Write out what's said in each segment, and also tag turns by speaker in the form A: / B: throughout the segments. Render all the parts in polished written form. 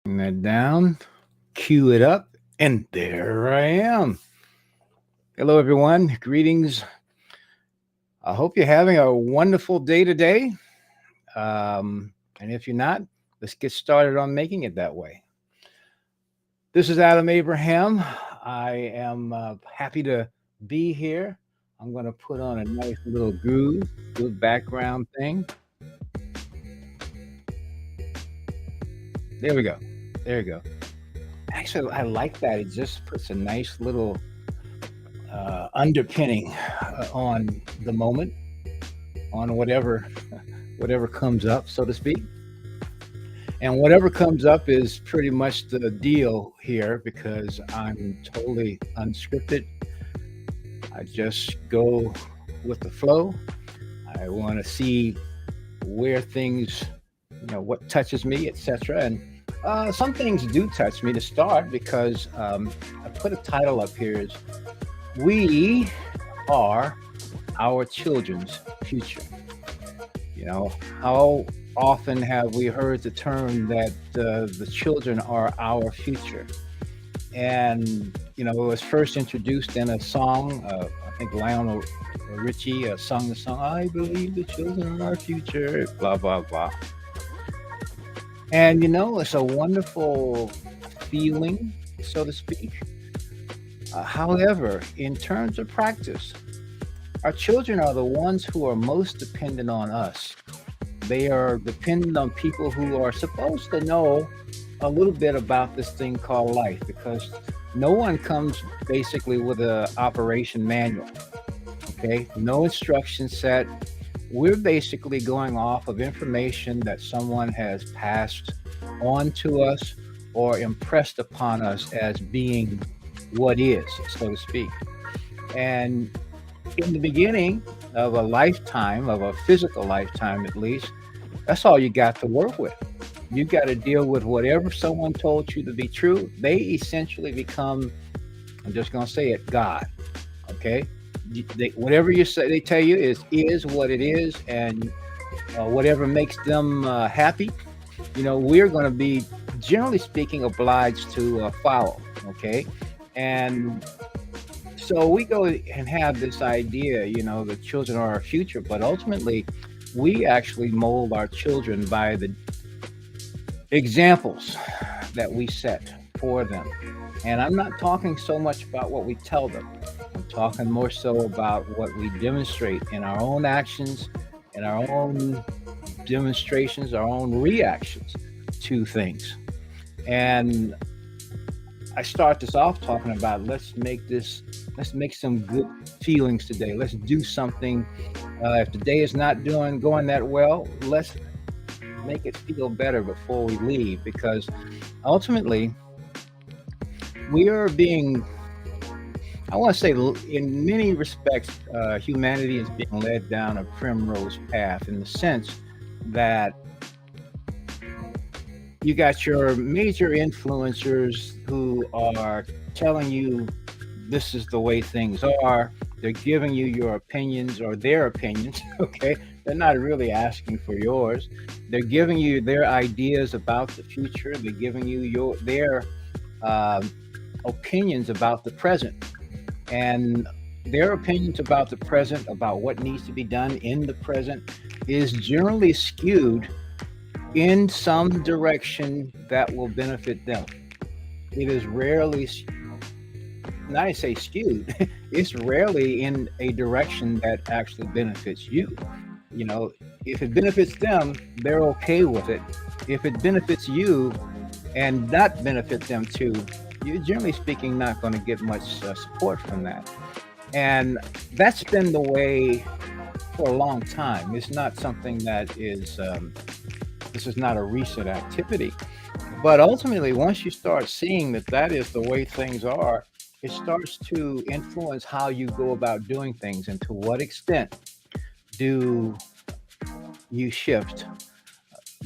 A: Bring that down, cue it up, and there I am. Hello, everyone. Greetings. I hope you're having a wonderful day today. And if you're not, let's get started on making it that way. This is Adam Abraham. I am happy to be here. I'm going to put on a nice little groove, good background thing. There we go. There we go. Actually, I like that. It just puts a nice little underpinning on the moment, on whatever comes up, so to speak. And whatever comes up is pretty much the deal here because I'm totally unscripted. I just go with the flow. I want to see where things, what touches me, etc. And some things do touch me to start because I put a title up here is We Are Our Children's Future. How often have we heard the term that the children are our future? And, it was first introduced in a song. I think Lionel Richie sung the song, I believe the children are our future, blah, blah, blah. And, it's a wonderful feeling, so to speak. However, in terms of practice, our children are the ones who are most dependent on us. They are dependent on people who are supposed to know a little bit about this thing called life because no one comes basically with an operation manual. Okay, no instruction set. We're basically going off of information that someone has passed on to us or impressed upon us as being what is, so to speak. And in the beginning of a lifetime, of a physical lifetime at least, that's all you got to work with. You got to deal with whatever someone told you to be true. They essentially become, I'm just going to say it, God. Okay? Whatever you say, they tell you is what it is, and whatever makes them happy, we're going to be, generally speaking, obliged to follow. Okay? And so we go and have this idea, the children are our future, but ultimately we actually mold our children by the examples that we set for them. And I'm not talking so much about what we tell them. I'm talking more so about what we demonstrate in our own actions, in our own demonstrations, our own reactions to things. And I start this off talking about let's make some good feelings today. Let's do something. If the day is not going that well, let's make it feel better before we leave, because ultimately we are being, I want to say, in many respects, humanity is being led down a primrose path in the sense that you got your major influencers who are telling you this is the way things are. They're giving you your opinions or their opinions, okay? They're not really asking for yours. They're giving you their ideas about the future. They're giving you their opinions about the present. And their opinions about the present, about what needs to be done in the present, is generally skewed in some direction that will benefit them. It is rarely, not I say skewed, it's rarely in a direction that actually benefits you. If it benefits them, they're okay with it. If it benefits you and not benefit them too, you're generally speaking not going to get much support from that. And that's been the way for a long time. It's not something that is, this is not a recent activity. But ultimately, once you start seeing that is the way things are, it starts to influence how you go about doing things and to what extent do you shift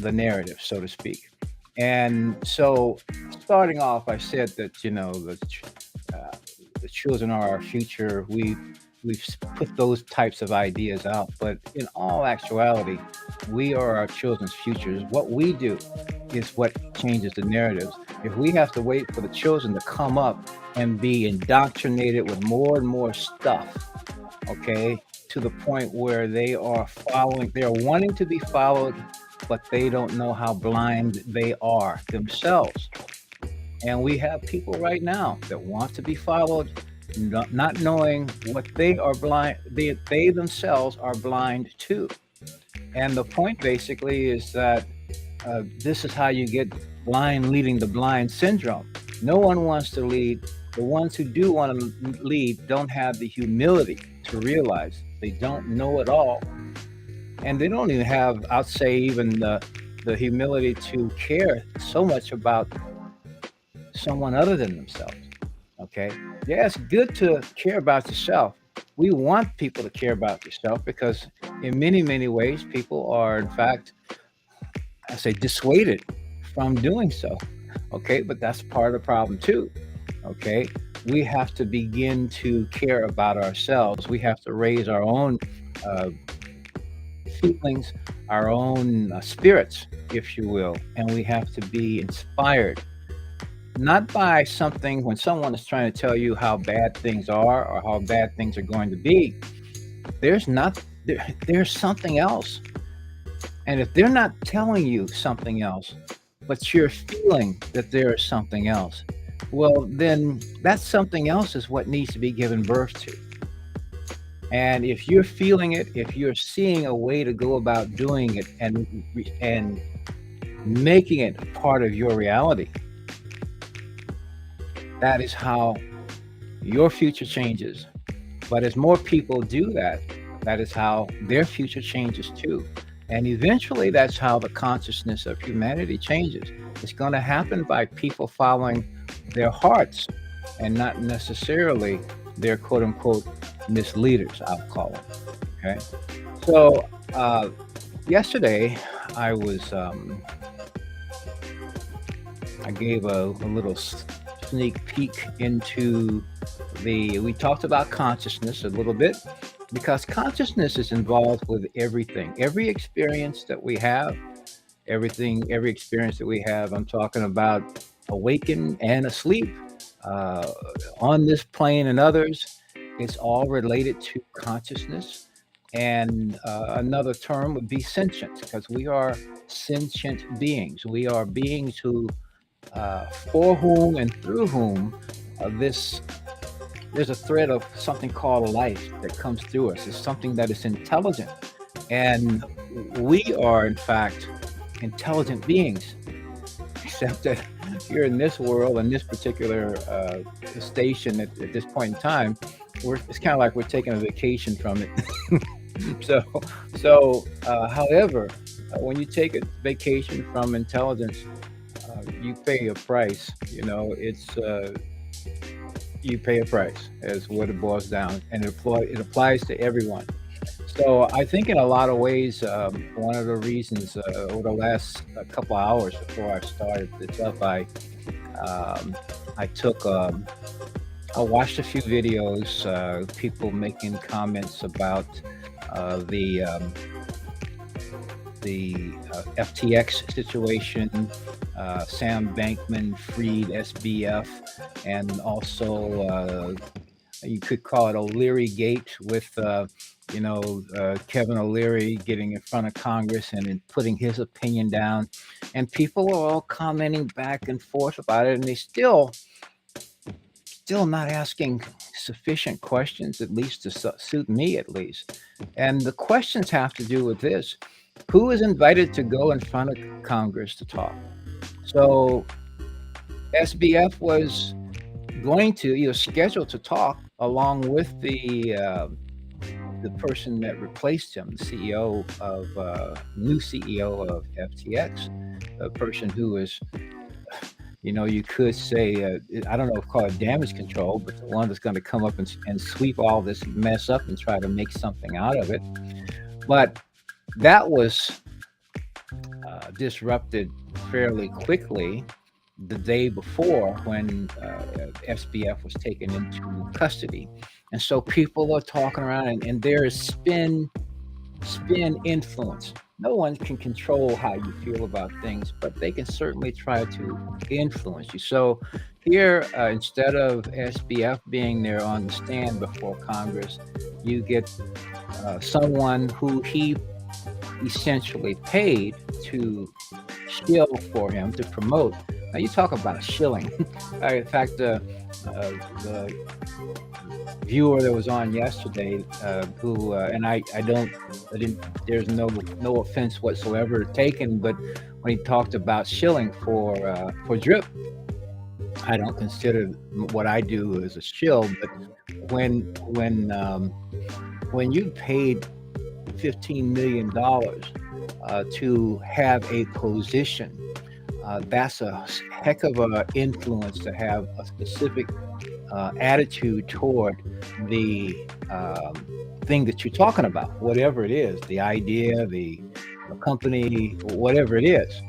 A: the narrative, so to speak. And so, starting off, I said that uh, the children are our future. We've put those types of ideas out, but in all actuality, we are our children's futures. What we do is what changes the narratives. If we have to wait for the children to come up and be indoctrinated with more and more stuff, okay, to the point where they are wanting to be followed, but they don't know how blind they are themselves. And we have people right now that want to be followed, not knowing what they are blind, they themselves are blind to. And the point basically is that this is how you get blind leading the blind syndrome. No one wants to lead. The ones who do want to lead don't have the humility to realize they don't know it all. And they don't even have, I'd say, even the humility to care so much about someone other than themselves. Okay. Yeah, it's good to care about yourself. We want people to care about yourself because, in many, many ways, people are, in fact, I say, dissuaded from doing so. Okay. But that's part of the problem, too. Okay. We have to begin to care about ourselves. We have to raise our own uh, feelings, our own spirits, if you will. And we have to be inspired not by something when someone is trying to tell you how bad things are or how bad things are going to be. There's not there's something else. And if they're not telling you something else, but you're feeling that there is something else, well, then that something else is what needs to be given birth to. And if you're feeling it, if you're seeing a way to go about doing it and making it part of your reality, that is how your future changes. But as more people do that, that is how their future changes too. And eventually, that's how the consciousness of humanity changes. It's going to happen by people following their hearts and not necessarily their quote unquote misleaders, I'll call them. Okay. So, yesterday, I was, I gave a little sneak peek into we talked about consciousness a little bit because consciousness is involved with everything, every experience that we have, every experience that we have. I'm talking about awakened and asleep, uh, on this plane and others. It's all related to consciousness. And another term would be sentient because we are sentient beings. We are beings who for whom and through whom this there's a thread of something called life that comes through us. It's something that is intelligent, and we are in fact intelligent beings. Except that here in this world, in this particular station at this point in time, it's kind of like we're taking a vacation from it. so, however, when you take a vacation from intelligence, you pay a price. It's you pay a price, is what it boils down, and it applies to everyone. So I think in a lot of ways, one of the reasons over the last couple of hours before I started this up, I took I watched a few videos, people making comments about the FTX situation. Sam Bankman freed SBF, and also you could call it O'Leary Gate with Kevin O'Leary getting in front of Congress and then putting his opinion down, and people are all commenting back and forth about it, and they still not asking sufficient questions, at least to suit me, at least. And the questions have to do with this: who is invited to go in front of Congress to talk? So SBF was going to, scheduled to talk along with the person that replaced him, the CEO of new CEO of FTX, a person who is, you could say, I don't know if call it damage control, but the one that's going to come up and sweep all this mess up and try to make something out of it. But that was disrupted fairly quickly the day before when SBF was taken into custody. And so people are talking around, and there is spin influence. No one can control how you feel about things, but they can certainly try to influence you. So here, instead of SBF being there on the stand before Congress, you get someone who he essentially paid to shill for him to promote. Now you talk about a shilling. In fact, the viewer that was on yesterday, who and I didn't. There's no offense whatsoever taken, but when he talked about shilling for drip, I don't consider what I do as a shill. But when when um, when you paid $15 million to have a position, that's a heck of a influence to have a specific attitude toward the thing that you're talking about, whatever it is, the idea, the company, whatever it is.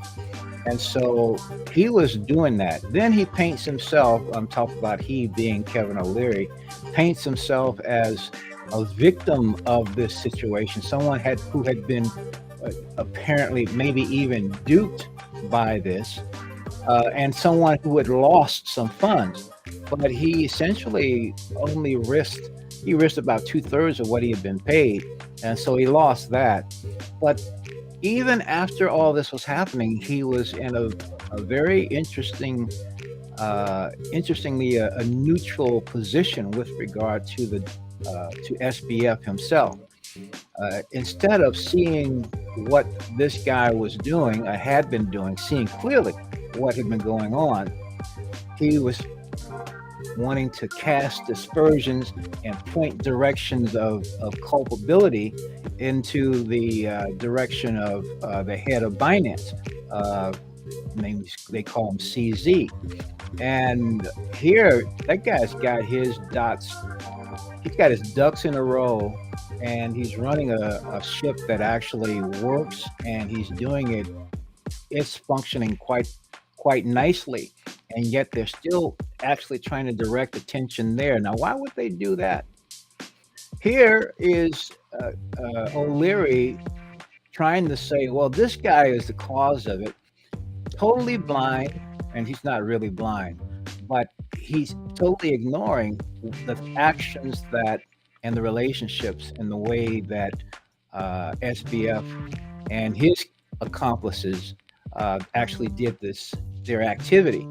A: And so he was doing that. Then he paints himself, I'm talking about he being Kevin O'Leary, paints himself as a victim of this situation, someone who had been apparently maybe even duped by this, and someone who had lost some funds. But he essentially only risked about two-thirds of what he had been paid, and so he lost that. But even after all this was happening, he was in a very interestingly, a neutral position with regard to the to SBF himself. Instead of seeing what this guy was doing, had been doing, seeing clearly what had been going on, he was wanting to cast aspersions and point directions of culpability into the direction of the head of Binance. Names they call him CZ. And here, that guy's got his dots. He's got his ducks in a row, and he's running a ship that actually works, and he's doing it. It's functioning quite nicely, and yet they're still actually trying to direct attention there. Now, why would they do that? Here is O'Leary trying to say, well, this guy is the cause of it, totally blind, and he's not really blind, but he's totally ignoring the actions that and the relationships and the way that SBF and his accomplices actually did their activity.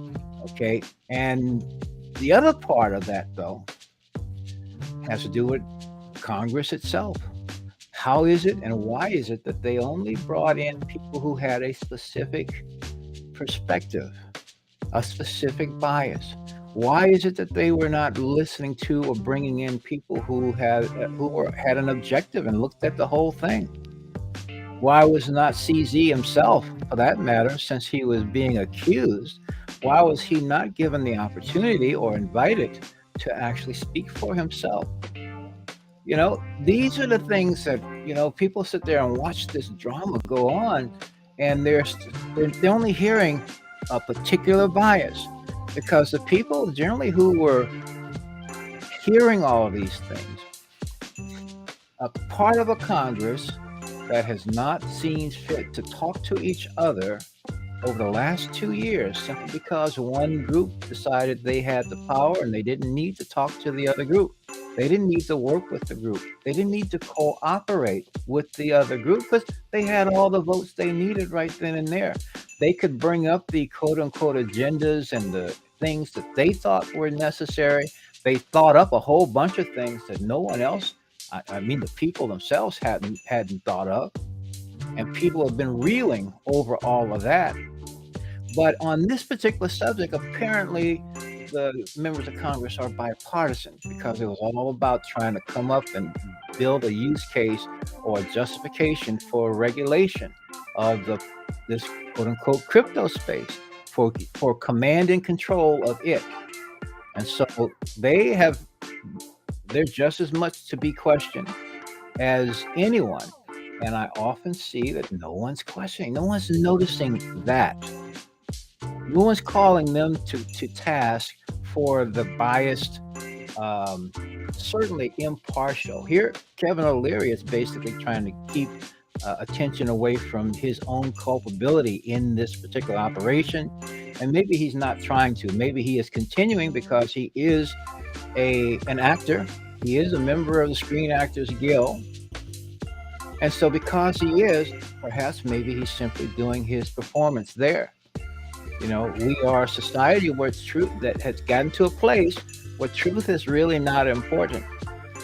A: Okay, and the other part of that, though, has to do with Congress itself. How is it and why is it that they only brought in people who had a specific perspective, a specific bias? Why is it that they were not listening to or bringing in people who had an objective and looked at the whole thing? Why was not CZ himself, for that matter, since he was being accused, why was he not given the opportunity or invited to actually speak for himself? These are the things that, people sit there and watch this drama go on, and they're only hearing a particular bias, because the people generally who were hearing all of these things are part of a Congress that has not seen fit to talk to each other over the last 2 years, simply because one group decided they had the power and they didn't need to talk to the other group. They didn't need to work with the group. They didn't need to cooperate with the other group because they had all the votes they needed right then and there. They could bring up the quote unquote agendas and the things that they thought were necessary. They thought up a whole bunch of things that no one else, I mean, the people themselves hadn't thought of. And people have been reeling over all of that. But on this particular subject, apparently the members of Congress are bipartisan, because it was all about trying to come up and build a use case or justification for regulation of this quote unquote crypto space, for command and control of it. And so they're just as much to be questioned as anyone. And I often see that no one's questioning, no one's noticing that. No one's calling them to task for the biased, um, certainly impartial. Here, Kevin O'Leary is basically trying to keep attention away from his own culpability in this particular operation. And maybe he's not trying to. Maybe he is continuing because he is an actor. He is a member of the Screen Actors Guild. And so, because he is, perhaps maybe he's simply doing his performance there. We are a society where it's truth that has gotten to a place where truth is really not important.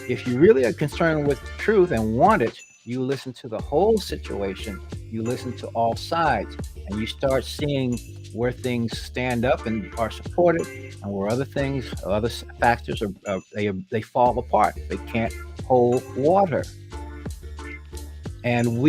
A: If you really are concerned with the truth and want it, you listen to the whole situation, you listen to all sides, and you start seeing where things stand up and are supported, and where other things, other factors they fall apart. They can't hold water. And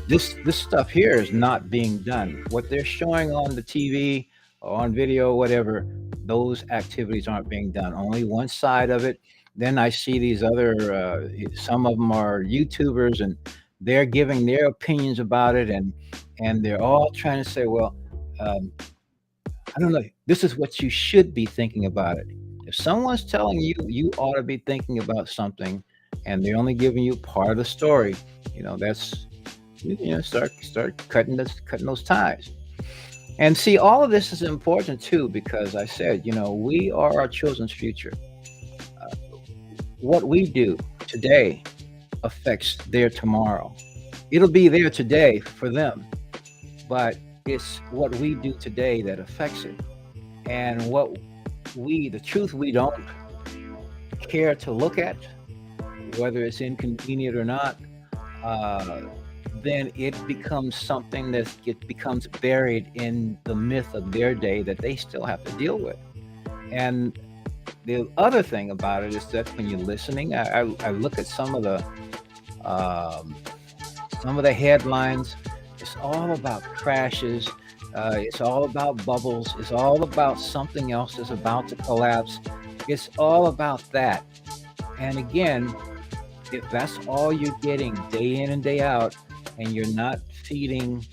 A: this stuff here is not being done. What they're showing on the TV or on video, whatever, those activities aren't being done. Only one side of it. Then I see these other, some of them are YouTubers, and they're giving their opinions about it, and they're all trying to say, well, um, I don't know. This is what you should be thinking about it. If someone's telling you you ought to be thinking about something, and they're only giving you part of the story, that's start cutting those ties. And see, all of this is important too, because I said, we are our children's future. Uh, what we do today affects their tomorrow. It'll be there today for them, but it's what we do today that affects it. And the truth we don't care to look at, whether it's inconvenient or not, uh, then it becomes something that it becomes buried in the myth of their day that they still have to deal with. And the other thing about it is that when you're listening, I look at um, some of the headlines. It's all about crashes. It's all about bubbles. It's all about something else that's about to collapse. It's all about that. And again, if that's all you're getting day in and day out, and you're not feeding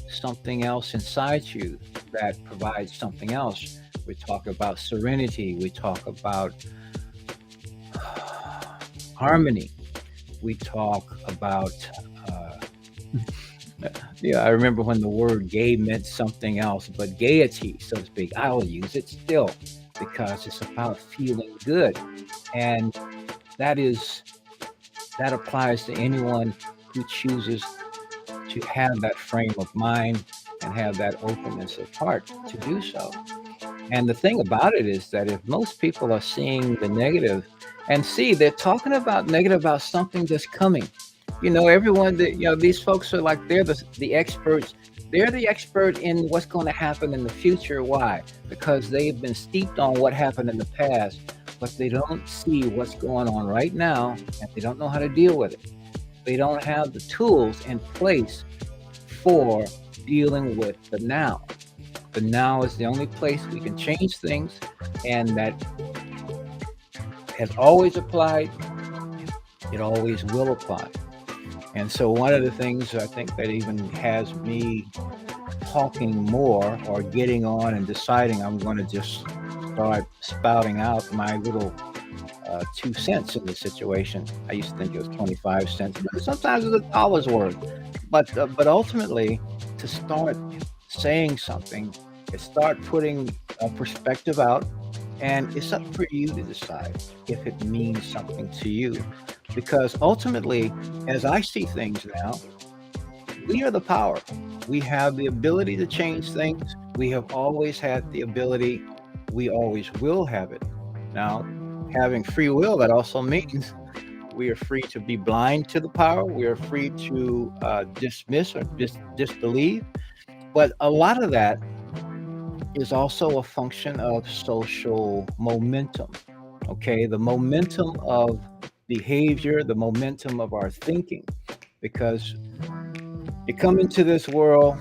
A: something else inside you that provides something else, we talk about serenity, we talk about harmony, we talk about, uh, yeah, I remember when the word gay meant something else, but gaiety, so to speak, I will use it still because it's about feeling good. And that is that applies to anyone who chooses to have that frame of mind and have that openness of heart to do so. And the thing about it is that if most people are seeing the negative, and see, they're talking about negative about something that's coming. Everyone that, these folks are like, they're the experts. They're the expert in what's going to happen in the future. Why? Because they've been steeped on what happened in the past, but they don't see what's going on right now, and they don't know how to deal with it. They don't have the tools in place for dealing with the now. The now is the only place we can change things, and that has always applied. It always will apply. And so one of the things I think that even has me talking more or getting on and deciding I'm going to just start spouting out my little 2 cents in the situation. I used to think it was 25 cents, but sometimes it's $1's worth. But ultimately, to start saying something, is start putting a perspective out, and it's up for you to decide if it means something to you. Because ultimately, as I see things now, we are the power. We have the ability to change things. We have always had the ability. We always will have it. Now, having free will, that also means we are free to be blind to the power. We are free to dismiss or disbelieve. But a lot of that is also a function of social momentum. Okay, the momentum of behavior, the momentum of our thinking. Because you come into this world,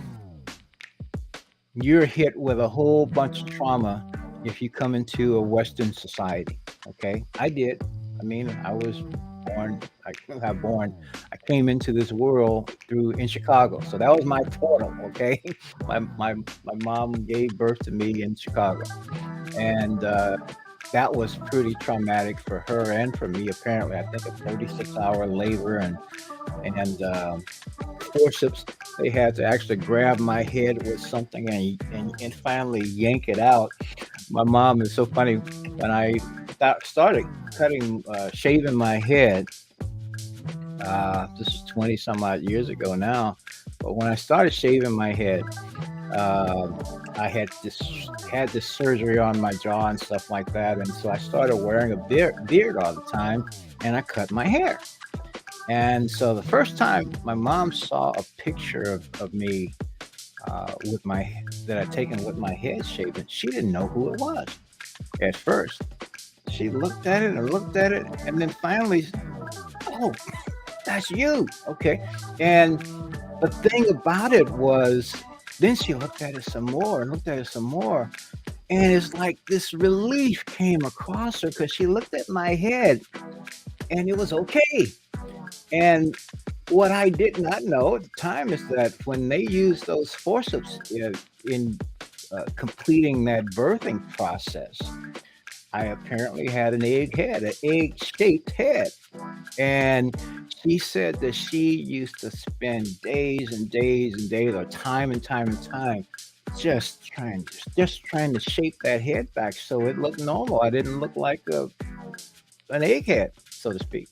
A: you're hit with a whole bunch of trauma if you come into a Western society. Okay, I did. I mean, I was born. I got born. I came into this world through in Chicago, so that was my portal. Okay, my mom gave birth to me in Chicago, and that was pretty traumatic for her and for me. Apparently, I think a 36-hour labor and forceps. They had to actually grab my head with something and finally yank it out. My mom is so funny. When I started shaving my head, this is 20 some odd years ago now, but when I started shaving my head, um, I had this surgery on my jaw and stuff like that, and so I started wearing a beard all the time, and I cut my hair. And so the first time my mom saw a picture of me that I'd taken with my head shaven, she didn't know who it was at first. She looked at it and looked at it, and then finally, oh, that's you. Okay. And the thing about it was, then she looked at it some more and looked at it some more. And it's like this relief came across her because she looked at my head and it was okay. And what I did not know at the time is that when they use those forceps in completing that birthing process, I apparently had an egg-shaped head. And she said that she used to spend days and days and days, or time and time and time, just trying to shape that head back so it looked normal. I didn't look like an egghead, so to speak.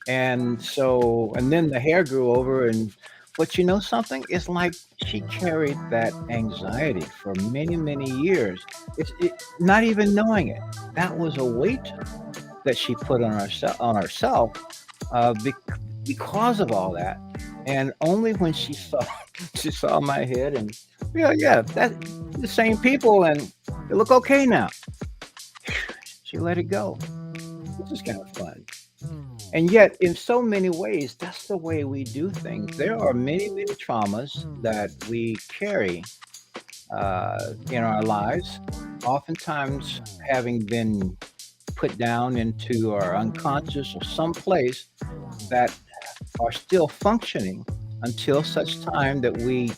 A: And then the hair grew over, but you know something? It's like she carried that anxiety for many, many years. Not even knowing it. That was a weight that she put on herself because of all that. And only when she saw she saw my head and yeah, that the same people and they look okay now. She let it go. This is kind of fun. And yet, in so many ways, that's the way we do things. There are many, many traumas that we carry in our lives, oftentimes having been put down into our unconscious or someplace that are still functioning until such time that we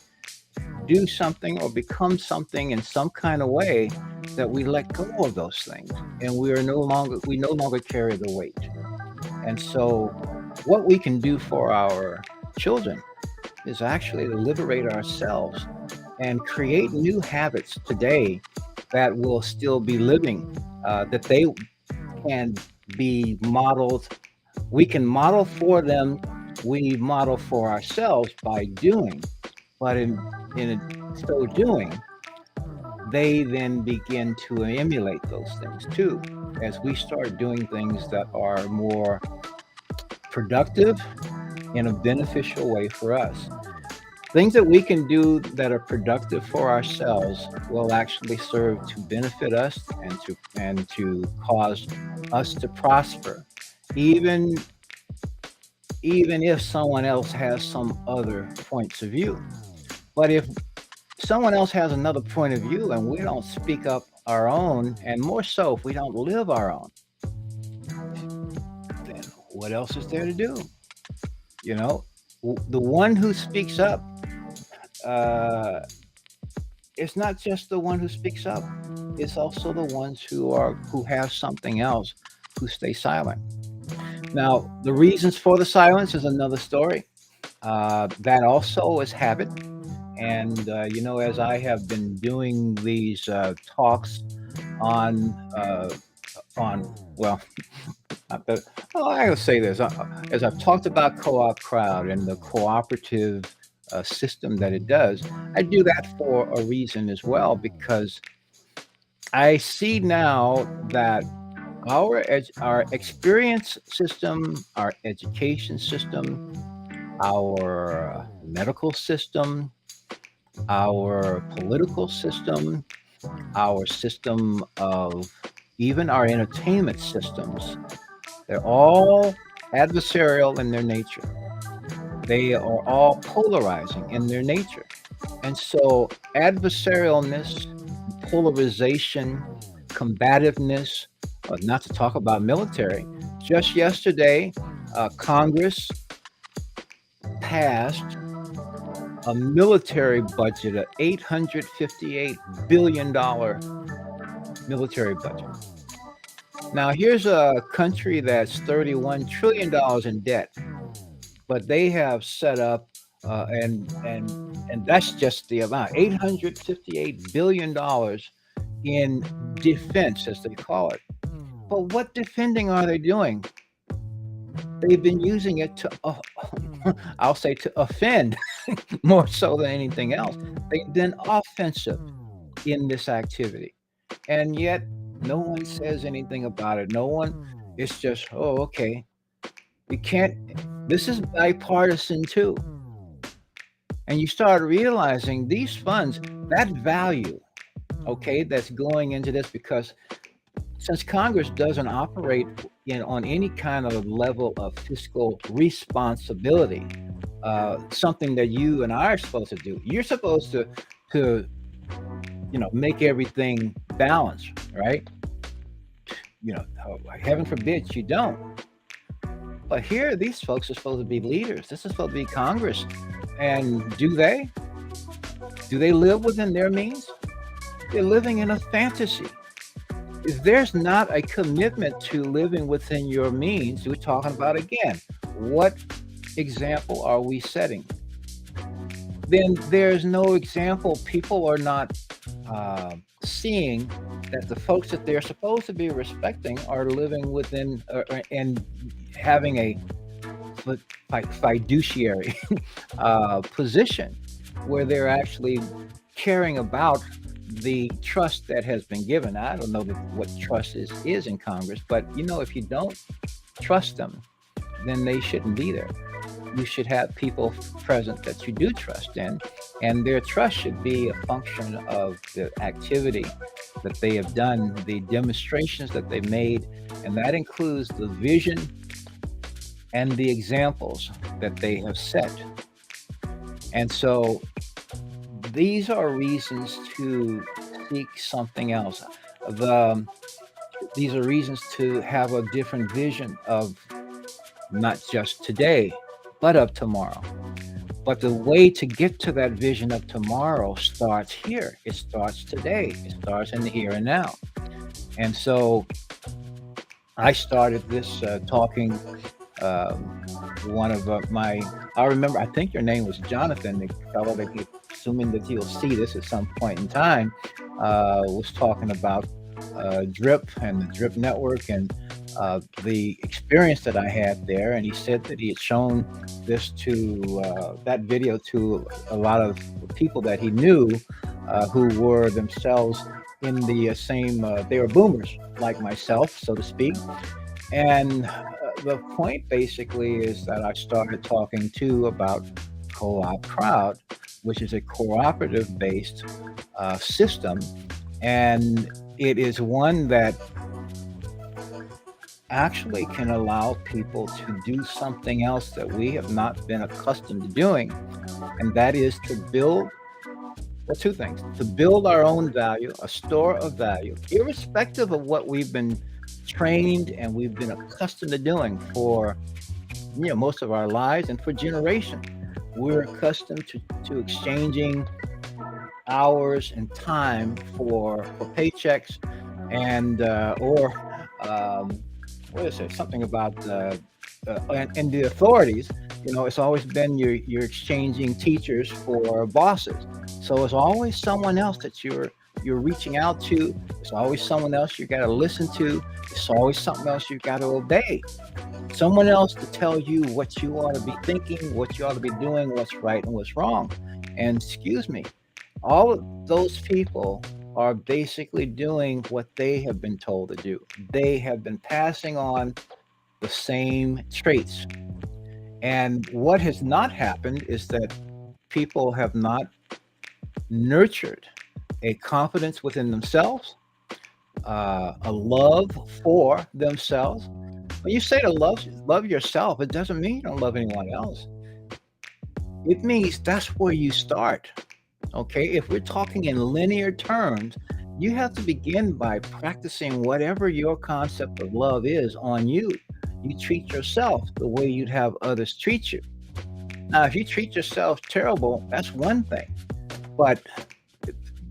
A: do something or become something in some kind of way that we let go of those things and we no longer carry the weight. And so what we can do for our children is actually to liberate ourselves and create new habits today that will still be living, that they can be modeled. We can model for them. We model for ourselves by doing, but in so doing, they then begin to emulate those things too, as we start doing things that are more productive in a beneficial way for us. Things that we can do that are productive for ourselves will actually serve to benefit us and to cause us to prosper, even even if someone else has some other points of view. But if someone else has another point of view and we don't speak up our own, and more so if we don't live our own, then what else is there to do? You know, the one who speaks up, uh, it's not just the one who speaks up. It's also the ones who have something else who stay silent. Now, the reasons for the silence is another story. That also is habit. And as I have been doing these talks on on well, not that, oh, I gotta say this. As I've talked about co-op crowd and the cooperative system that it does, I do that for a reason as well because I see now that our experience system, our education system, our medical system, our political system, our system of even our entertainment systems, they're all adversarial in their nature. They are all polarizing in their nature. And so, adversarialness, polarization, combativeness, not to talk about military. Just yesterday, Congress passed a military budget, a $858 billion military budget. Now, here's a country that's $31 trillion in debt, but they have set up, and that's just the amount, $858 billion in defense, as they call it. But what defending are they doing? They've been using it to, I'll say, to offend more so than anything else. They've been offensive in this activity, and yet no one says anything about it. No one. It's just, oh, okay. You can't. This is bipartisan too, and you start realizing these funds, that value, okay, that's going into this, because since Congress doesn't operate on any kind of level of fiscal responsibility, something that you and I are supposed to do. You're supposed to make everything balanced, right? Heaven forbid you don't. But here, these folks are supposed to be leaders. This is supposed to be Congress. And do they? Do they live within their means? They're living in a fantasy. If there's not a commitment to living within your means, we're talking about, again, what example are we setting? Then there's no example. People are not seeing that the folks that they're supposed to be respecting are living within and having a fiduciary position where they're actually caring about the trust that has been given. I don't know what trust is in Congress, but if you don't trust them, then they shouldn't be there. You should have people present that you do trust in, and their trust should be a function of the activity that they have done, the demonstrations that they made, and that includes the vision and the examples that they have set. And so these are reasons to seek something else. These are reasons to have a different vision of not just today, but of tomorrow. But the way to get to that vision of tomorrow starts here. It starts today. It starts in the here and now. And so I started this talking. One of I remember, I think your name was Jonathan, the fellow that assuming that he'll see this at some point in time, was talking about DRIP and the DRIP network and the experience that I had there. And he said that he had shown this that video to a lot of people that he knew who were themselves in the same, they were boomers like myself, so to speak. And the point basically is that I started talking about CoopCrowd, which is a cooperative-based system, and it is one that actually can allow people to do something else that we have not been accustomed to doing, and that is to build, well, two things: to build our own value, a store of value, irrespective of what we've been trained and we've been accustomed to doing for most of our lives and for generations. We're accustomed to exchanging hours and time for paychecks and or what is it? Something about and the authorities. It's always been you're exchanging teachers for bosses. So it's always someone else that you're reaching out to. It's always someone else you got to listen to. It's always something else you got to obey. Someone else to tell you what you ought to be thinking, what you ought to be doing, what's right and what's wrong. And excuse me, all of those people are basically doing what they have been told to do. They have been passing on the same traits. And what has not happened is that people have not nurtured a confidence within themselves, a love for themselves. When you say to love yourself, it doesn't mean you don't love anyone else. It means that's where you start. Okay, if we're talking in linear terms, you have to begin by practicing whatever your concept of love is on you. You treat yourself the way you'd have others treat you. Now, if you treat yourself terrible, that's one thing, but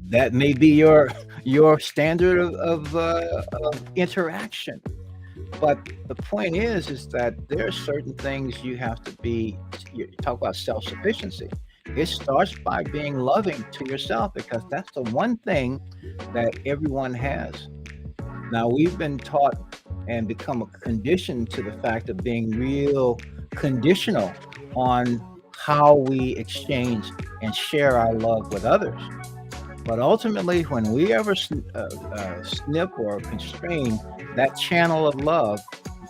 A: that may be your standard of interaction. But the point is that there are certain things you have to be. You talk about self-sufficiency. It starts by being loving to yourself because that's the one thing that everyone has. Now we've been taught and become conditioned to the fact of being real conditional on how we exchange and share our love with others. But ultimately, when we ever snip or constrain that channel of love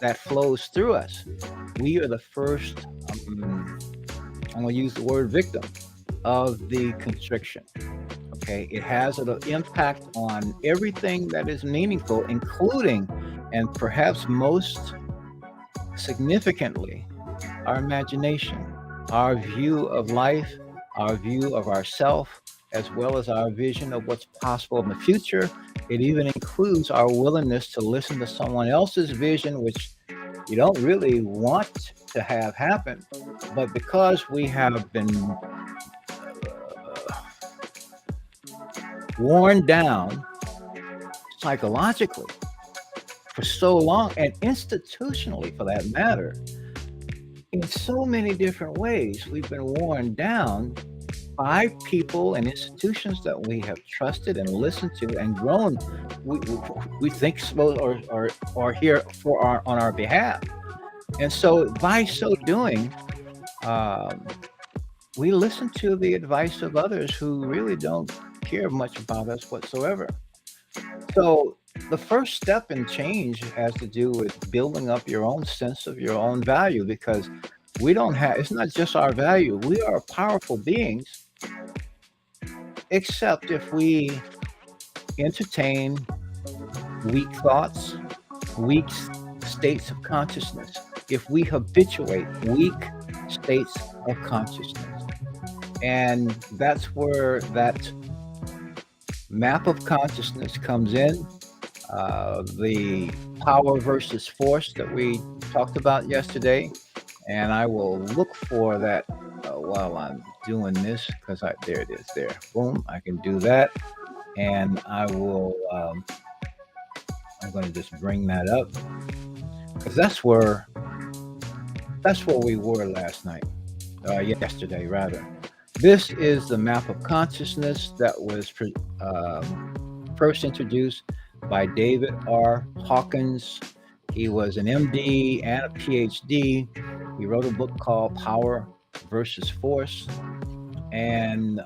A: that flows through us, we are the first, um, I'm going to use the word victim of the constriction. Okay. It has an impact on everything that is meaningful, including and perhaps most significantly our imagination, our view of life, our view of ourself, as well as our vision of what's possible in the future. It even includes our willingness to listen to someone else's vision, which you don't really want to have happen. But because we have been worn down psychologically for so long, and institutionally for that matter, in so many different ways, we've been worn down by people and institutions that we have trusted and listened to and grown. We think supposed or here for our on our behalf, and so by so doing, um, we listen to the advice of others who really don't care much about us whatsoever. So the first step in change has to do with building up your own sense of your own value because we don't have, it's not just our value. We are powerful beings, except if we entertain weak thoughts, weak states of consciousness, if we habituate weak states of consciousness. And that's where that map of consciousness comes in. The power versus force that we talked about yesterday. And I will look for that while I'm doing this because there it is there. Boom, I can do that. And I'm going to just bring that up because that's where we were last night, yesterday rather. This is the map of consciousness that was first introduced by David R. Hawkins. He was an MD and a PhD. He wrote a book called Power versus Force. And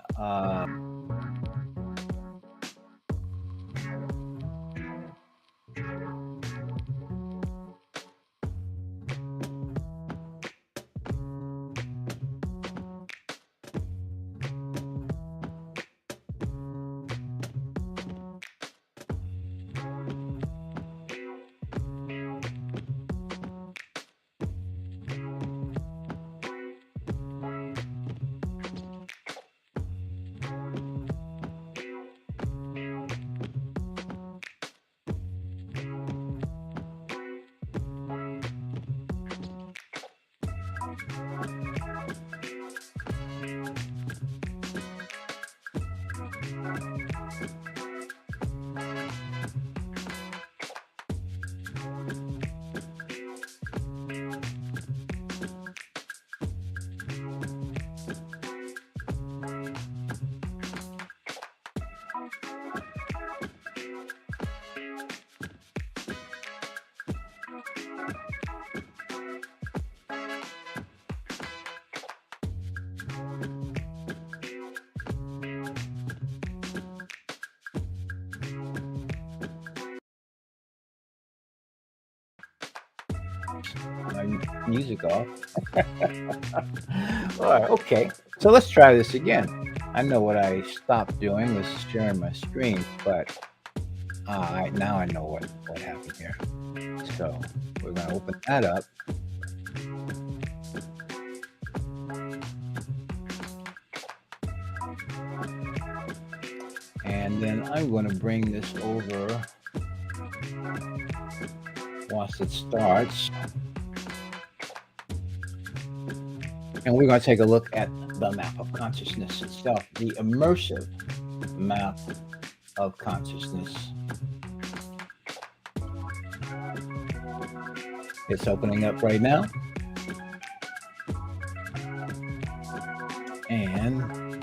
A: my music off. All right, okay. So let's try this again. I know what I stopped doing was sharing my screen, but now I know what happened here. So we're going to open that up. And then I'm going to bring this over once it starts. And we're going to take a look at the map of consciousness itself, the immersive map of consciousness. It's opening up right now. And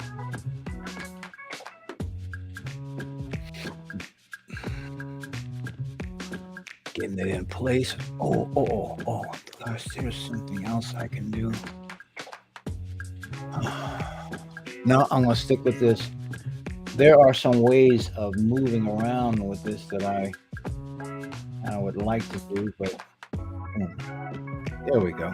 A: getting it in place. Oh. Gosh, there's something else I can do. No, I'm going to stick with this. There are some ways of moving around with this that I would like to do, but there we go.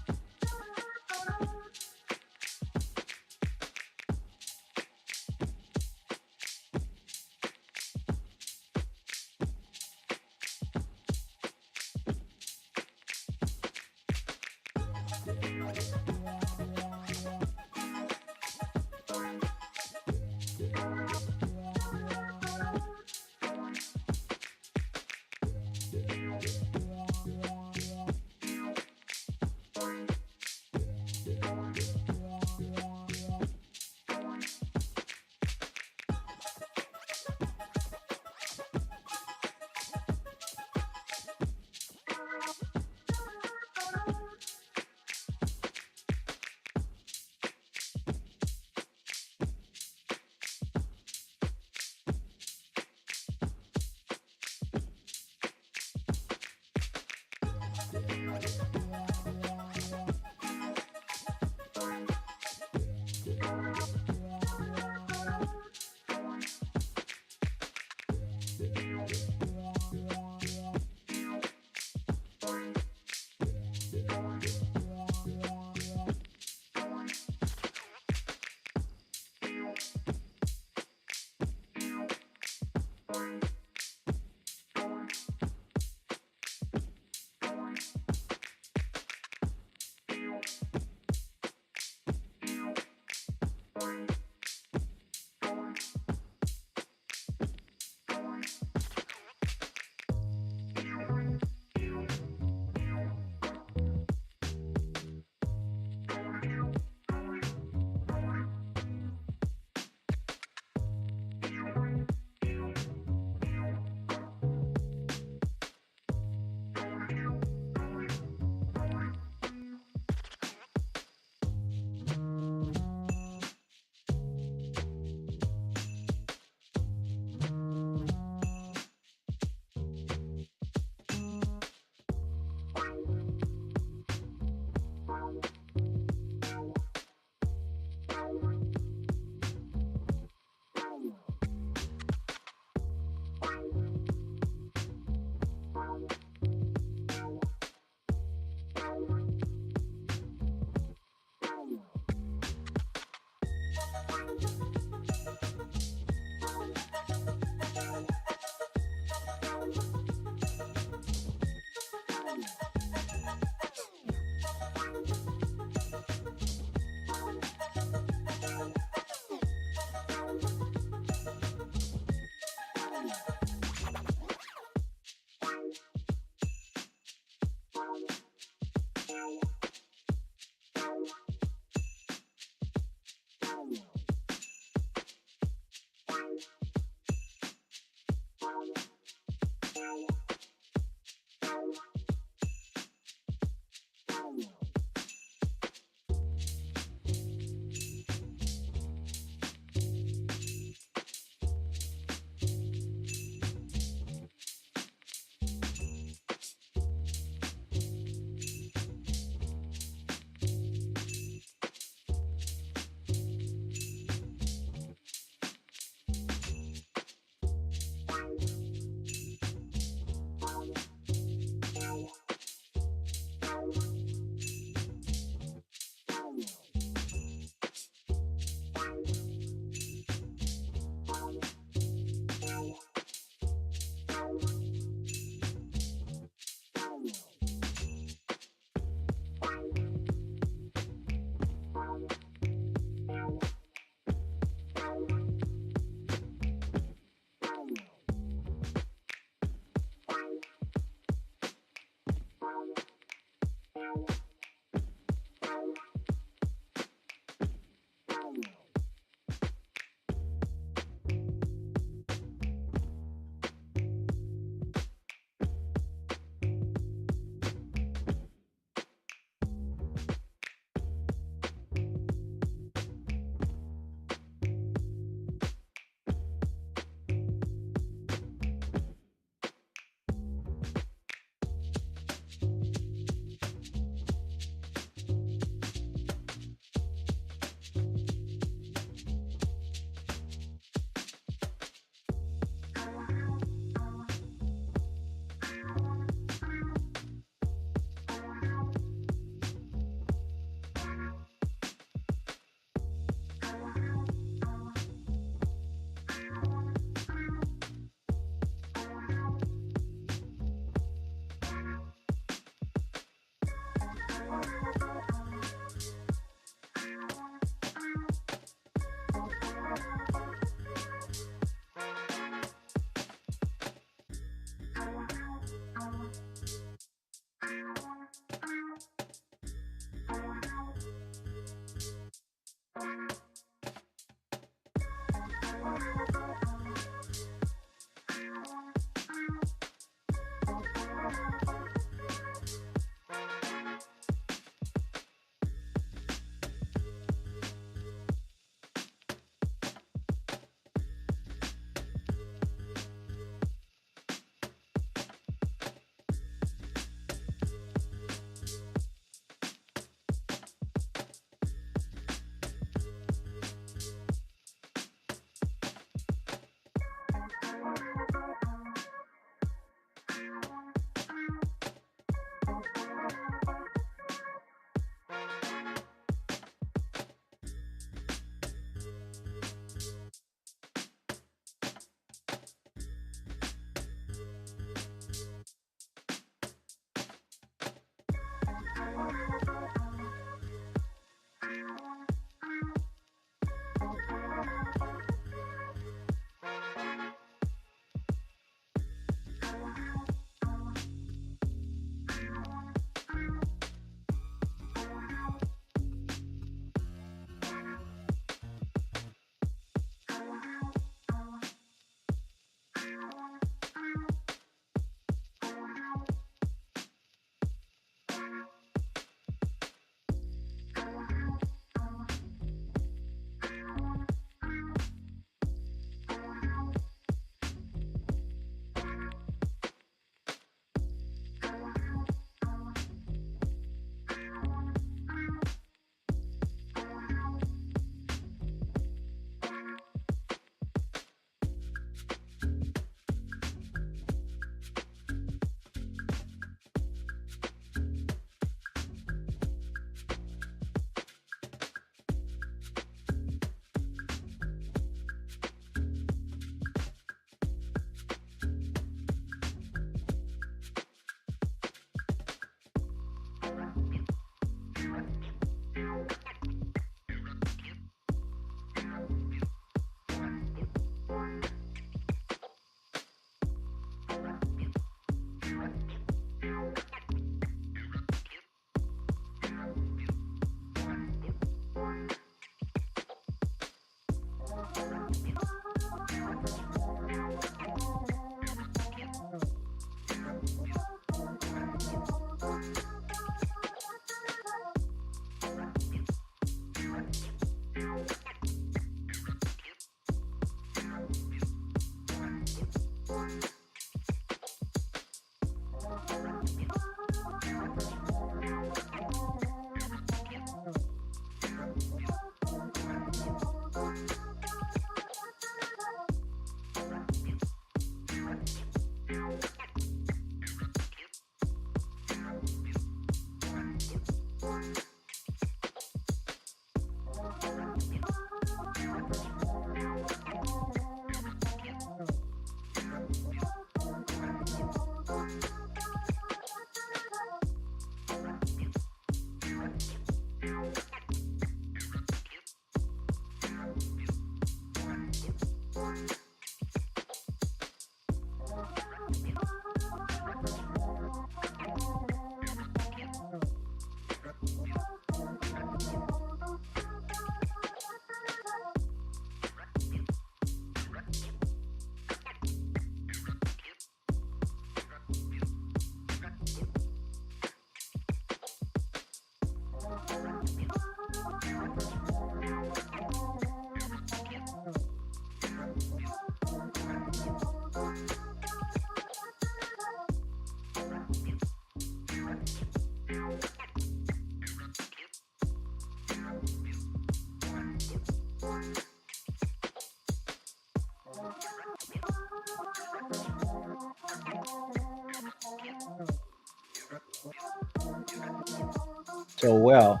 A: so well,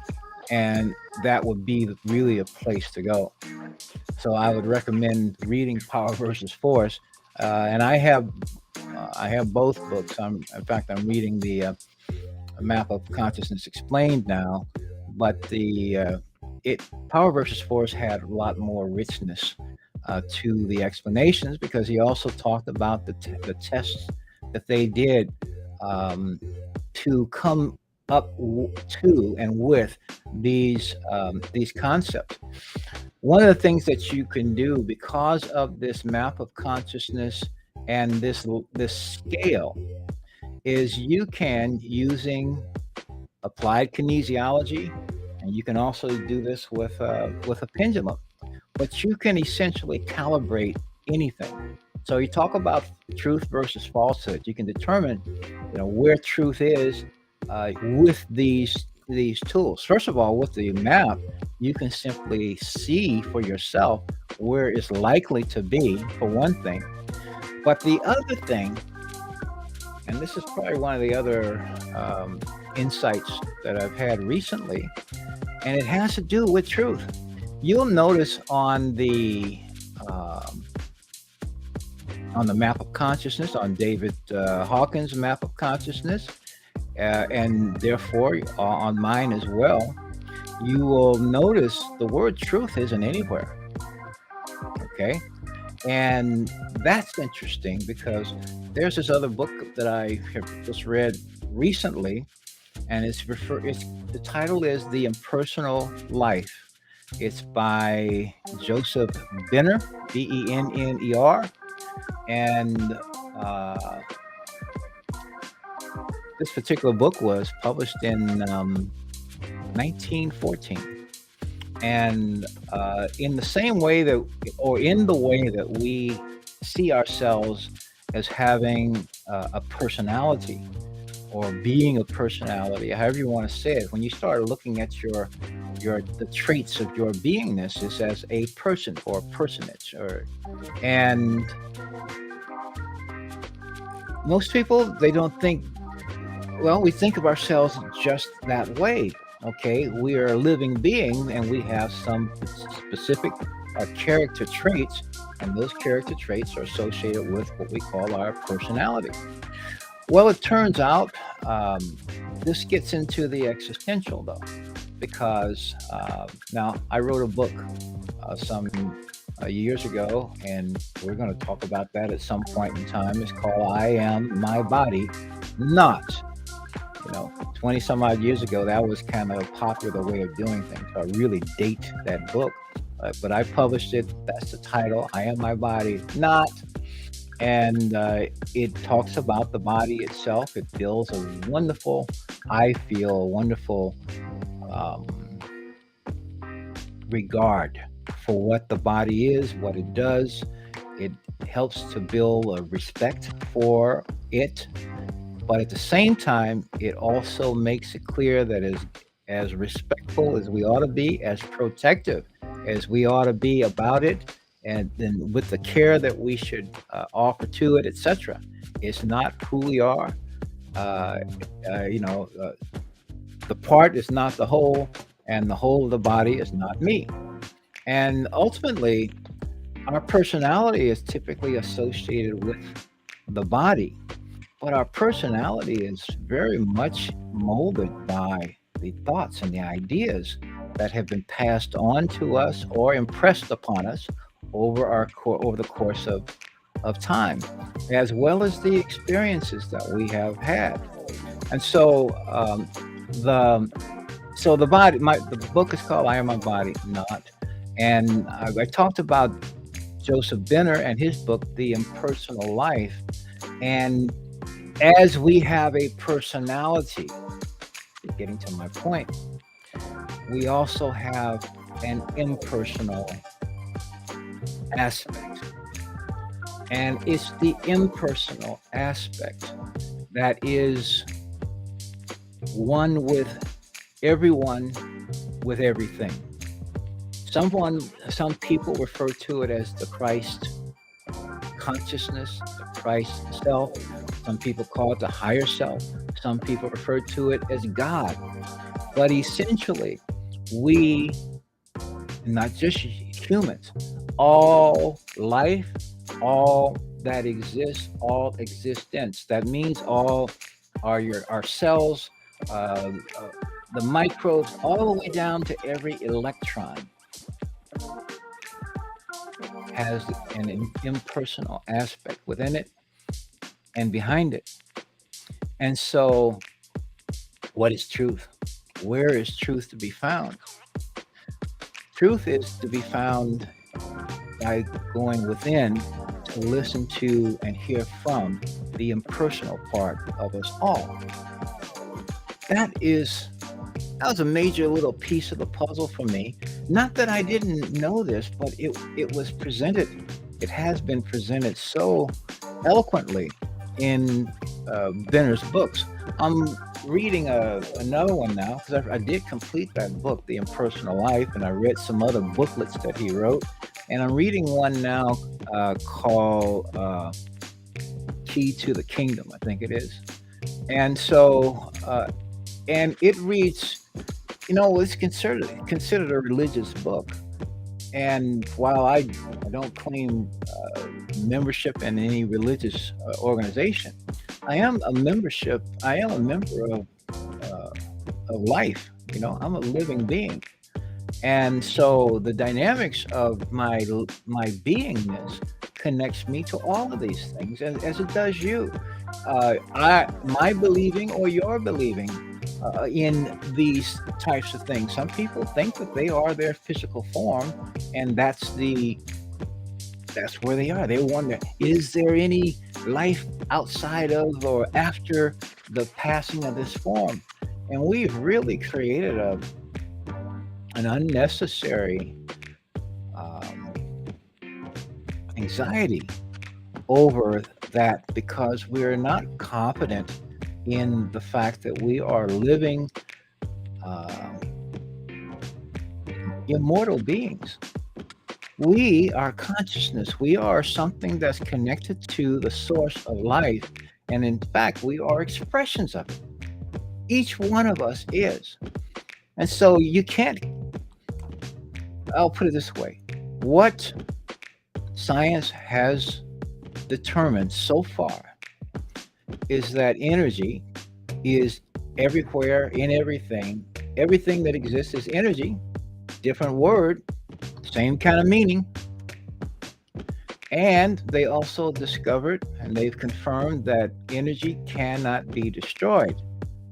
A: and that would be really a place to go. So I would recommend reading Power versus Force, and I have both books. In fact, I'm reading the Map of Consciousness Explained now, but the it Power versus Force had a lot more richness to the explanations because he also talked about the tests that they did um, to come to and with these concepts. One of the things that you can do because of this map of consciousness and this scale is you can using applied kinesiology, and you can also do this with a pendulum. But you can essentially calibrate anything. So you talk about truth versus falsehood. You can determine, where truth is with these tools. First of all, with the map, you can simply see for yourself where it's likely to be, for one thing. But the other thing, and this is probably one of the other insights that I've had recently, and it has to do with truth. You'll notice on the map of consciousness, on David Hawkins' map of consciousness, and therefore on mine as well, you will notice the word truth isn't anywhere. Okay, and that's interesting because there's this other book that I have just read recently, and the title is The Impersonal Life. It's by Joseph Benner, Benner, and this particular book was published in 1914. And in the same way that, or in the way that we see ourselves as having a personality or being a personality, however you want to say it, when you start looking at the traits of your beingness is as a person or a personage, and most people, they don't think, well, we think of ourselves just that way. Okay, we are a living being and we have some specific character traits, and those character traits are associated with what we call our personality. Well, it turns out this gets into the existential, though, because now I wrote a book some years ago, and we're going to talk about that at some point in time. It's called I Am My Body Not. 20 some odd years ago, that was kind of a popular way of doing things. So I really date that book, but I published it. That's the title, I Am My Body Not. And it talks about the body itself. It builds a wonderful, I feel, a wonderful regard for what the body is, what it does. It helps to build a respect for it. But at the same time, it also makes it clear that as respectful as we ought to be, as protective as we ought to be about it, and then with the care that we should offer to it, etc. It's not who we are. The part is not the whole, and the whole of the body is not me. And ultimately, our personality is typically associated with the body, but our personality is very much molded by the thoughts and the ideas that have been passed on to us or impressed upon us over the course of time, as well as the experiences that we have had. And so the body, the book is called I Am My Body Not. And I talked about Joseph Benner and his book, The Impersonal Life. And as we have a personality, getting to my point, we also have an impersonal aspect. And it's the impersonal aspect that is one with everyone, with everything. Some people refer to it as the Christ consciousness, the Christ self. Some people call it the higher self. Some people refer to it as God. But essentially, we, not just humans, all life, all that exists, all existence. That means all our cells, uh, uh, the microbes, all the way down to every electron has an impersonal aspect within it and behind it. And so, what is truth? Where is truth to be found? Truth is to be found by going within to listen to and hear from the impersonal part of us all. That is that was a major little piece of the puzzle for me. Not that I didn't know this, but it was presented. It has been presented so eloquently in Benner's books. I'm reading another one now because I did complete that book, The Impersonal Life, and I read some other booklets that he wrote. And I'm reading one now called Key to the Kingdom, I think it is. And so, and it reads, it's considered a religious book. And while I don't claim membership in any religious organization, I am a member of life. I'm a living being. And so the dynamics of my beingness connects me to all of these things, as it does you. My believing or your believing in these types of things. Some people think that they are their physical form, and that's where they are. They wonder, is there any life outside of or after the passing of this form? And we've really created an unnecessary anxiety over that because we're not confident in the fact that we are living immortal beings. We are consciousness. We are something that's connected to the source of life. And in fact, we are expressions of it. Each one of us is. And so I'll put it this way. What science has determined so far is that energy is everywhere in everything. Everything that exists is energy. Different word, same kind of meaning. And they also discovered and they've confirmed that energy cannot be destroyed.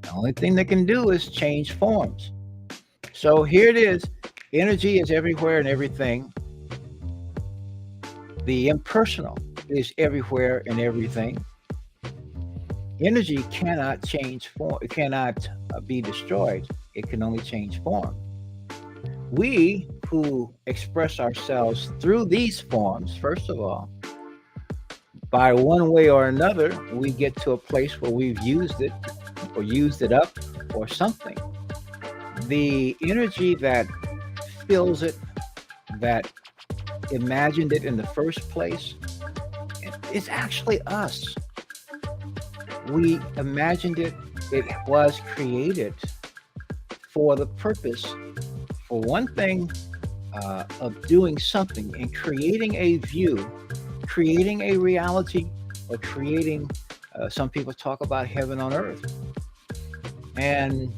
A: The only thing they can do is change forms. So here it is. Energy is everywhere and everything. The impersonal is everywhere and everything. Energy cannot change form. It cannot be destroyed. It can only change form. We who express ourselves through these forms, first of all, by one way or another, we get to a place where we've used it or used it up or something. The energy that fills it, that imagined it in the first place, it's actually us. We imagined it. It was created for the purpose, for one thing, of doing something and creating a view, creating a reality, or creating, some people talk about heaven on earth. And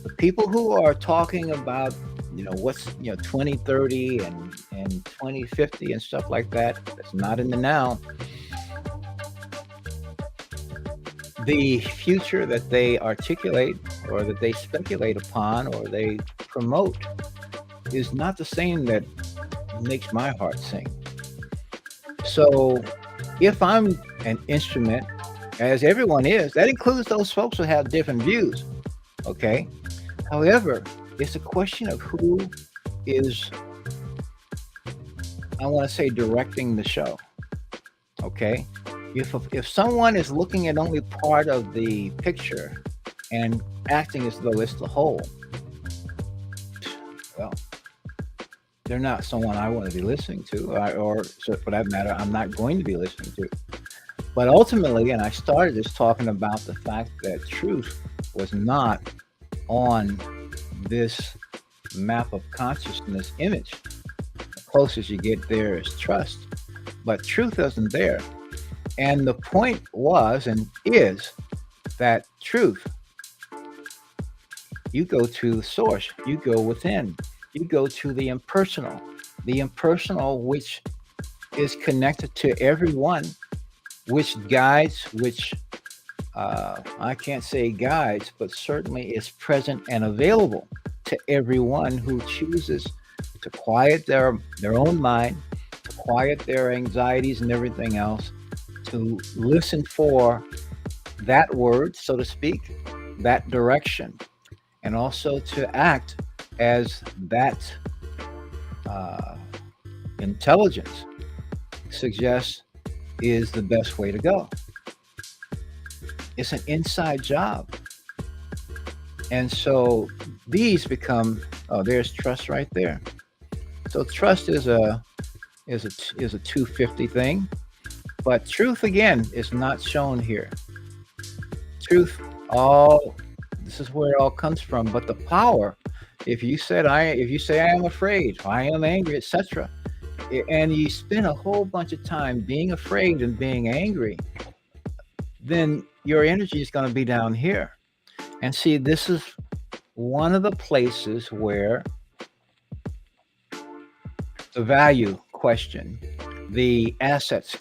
A: the people who are talking about, what's, 2030 and 2050 and stuff like that, that's not in the now. The future that they articulate or that they speculate upon or they promote is not the same that makes my heart sing. So if I'm an instrument, as everyone is, that includes those folks who have different views, okay? However, it's a question of who is, I want to say, directing the show, okay? If someone is looking at only part of the picture and acting as though it's the whole, well, they're not someone I want to be listening to, or so for that matter, I'm not going to be listening to. But ultimately, and I started this talking about the fact that truth was not on this map of consciousness image. The closest you get there is trust, but truth isn't there. And the point was and is that truth, you go to the source, you go within, you go to the impersonal which is connected to everyone, which guides, which I can't say guides, but certainly is present and available to everyone who chooses to quiet their own mind, to quiet their anxieties and everything else, to listen for that word, so to speak, that direction, and also to act as that uh, intelligence suggests is the best way to go. It's an inside job. And so these become, oh, there's trust right there. So trust is a 250 thing, but truth again is not shown here. Truth, all this is where it all comes from. But the power, if you say I am afraid, I am angry, etc., and you spend a whole bunch of time being afraid and being angry, then your energy is going to be down here. And see, this is one of the places where the value question, the assets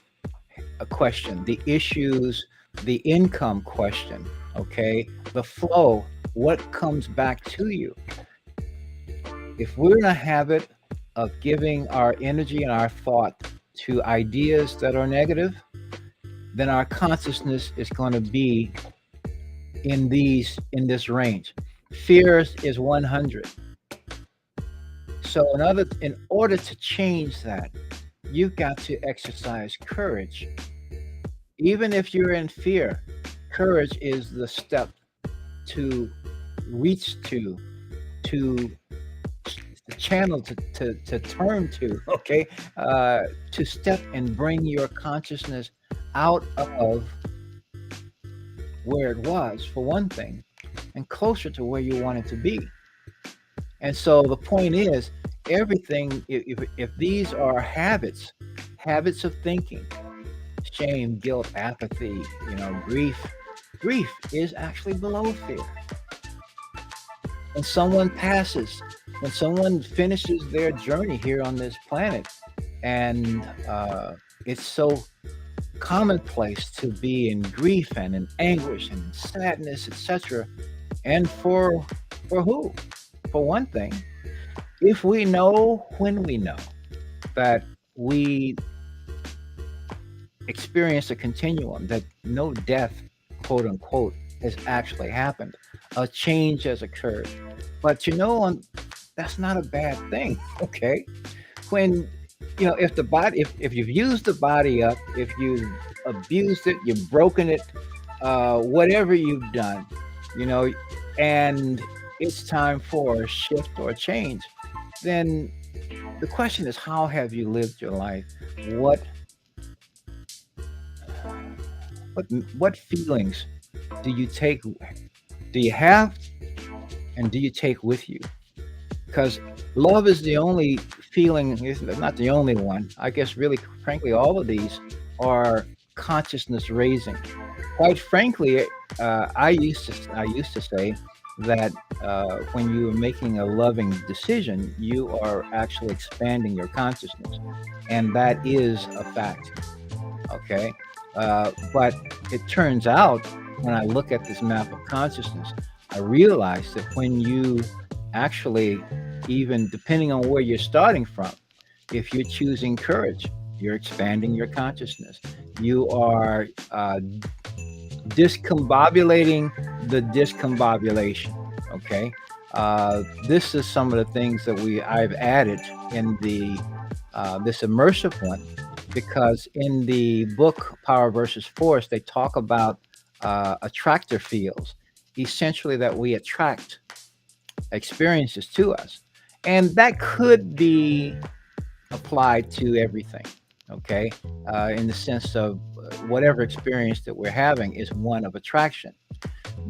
A: question, the issues, the income question, okay, the flow, what comes back to you. If we're in a habit of giving our energy and our thought to ideas that are negative, then our consciousness is going to be in this range. Fear is 100. So in order to change that, you've got to exercise courage. Even if you're in fear, courage is the step to reach to the channel to turn to, okay, to step and bring your consciousness out of where it was, for one thing, and closer to where you want it to be. And so the point is, everything, if these are habits of thinking, shame, guilt, apathy, grief is actually below fear. When someone passes, when someone finishes their journey here on this planet, and it's so commonplace to be in grief and in anguish and in sadness, etc. And for who? For one thing, if we know when we know that we experience a continuum, that no death, quote unquote, has actually happened, a change has occurred. But that's not a bad thing, okay? When if the body, if you've used the body up, if you've abused it, you've broken it, whatever you've done, you know, and it's time for a shift or a change, then the question is, how have you lived your life? What what what feelings do you take? Do you have, and do you take with you? Because love is the only feeling, it's not the only one. I guess, really, frankly, all of these are consciousness raising. Quite frankly, I used to say that when you are making a loving decision, you are actually expanding your consciousness, and that is a fact. Okay, but it turns out, when I look at this map of consciousness, I realize that when you actually, even depending on where you're starting from, if you're choosing courage, you're expanding your consciousness. You are discombobulating the discombobulation. Okay, this is some of the things that I've added in the this immersive one, because in the book Power versus Force, they talk about attractor fields, essentially, that we attract experiences to us. And that could be applied to everything, okay? In the sense of whatever experience that we're having is one of attraction.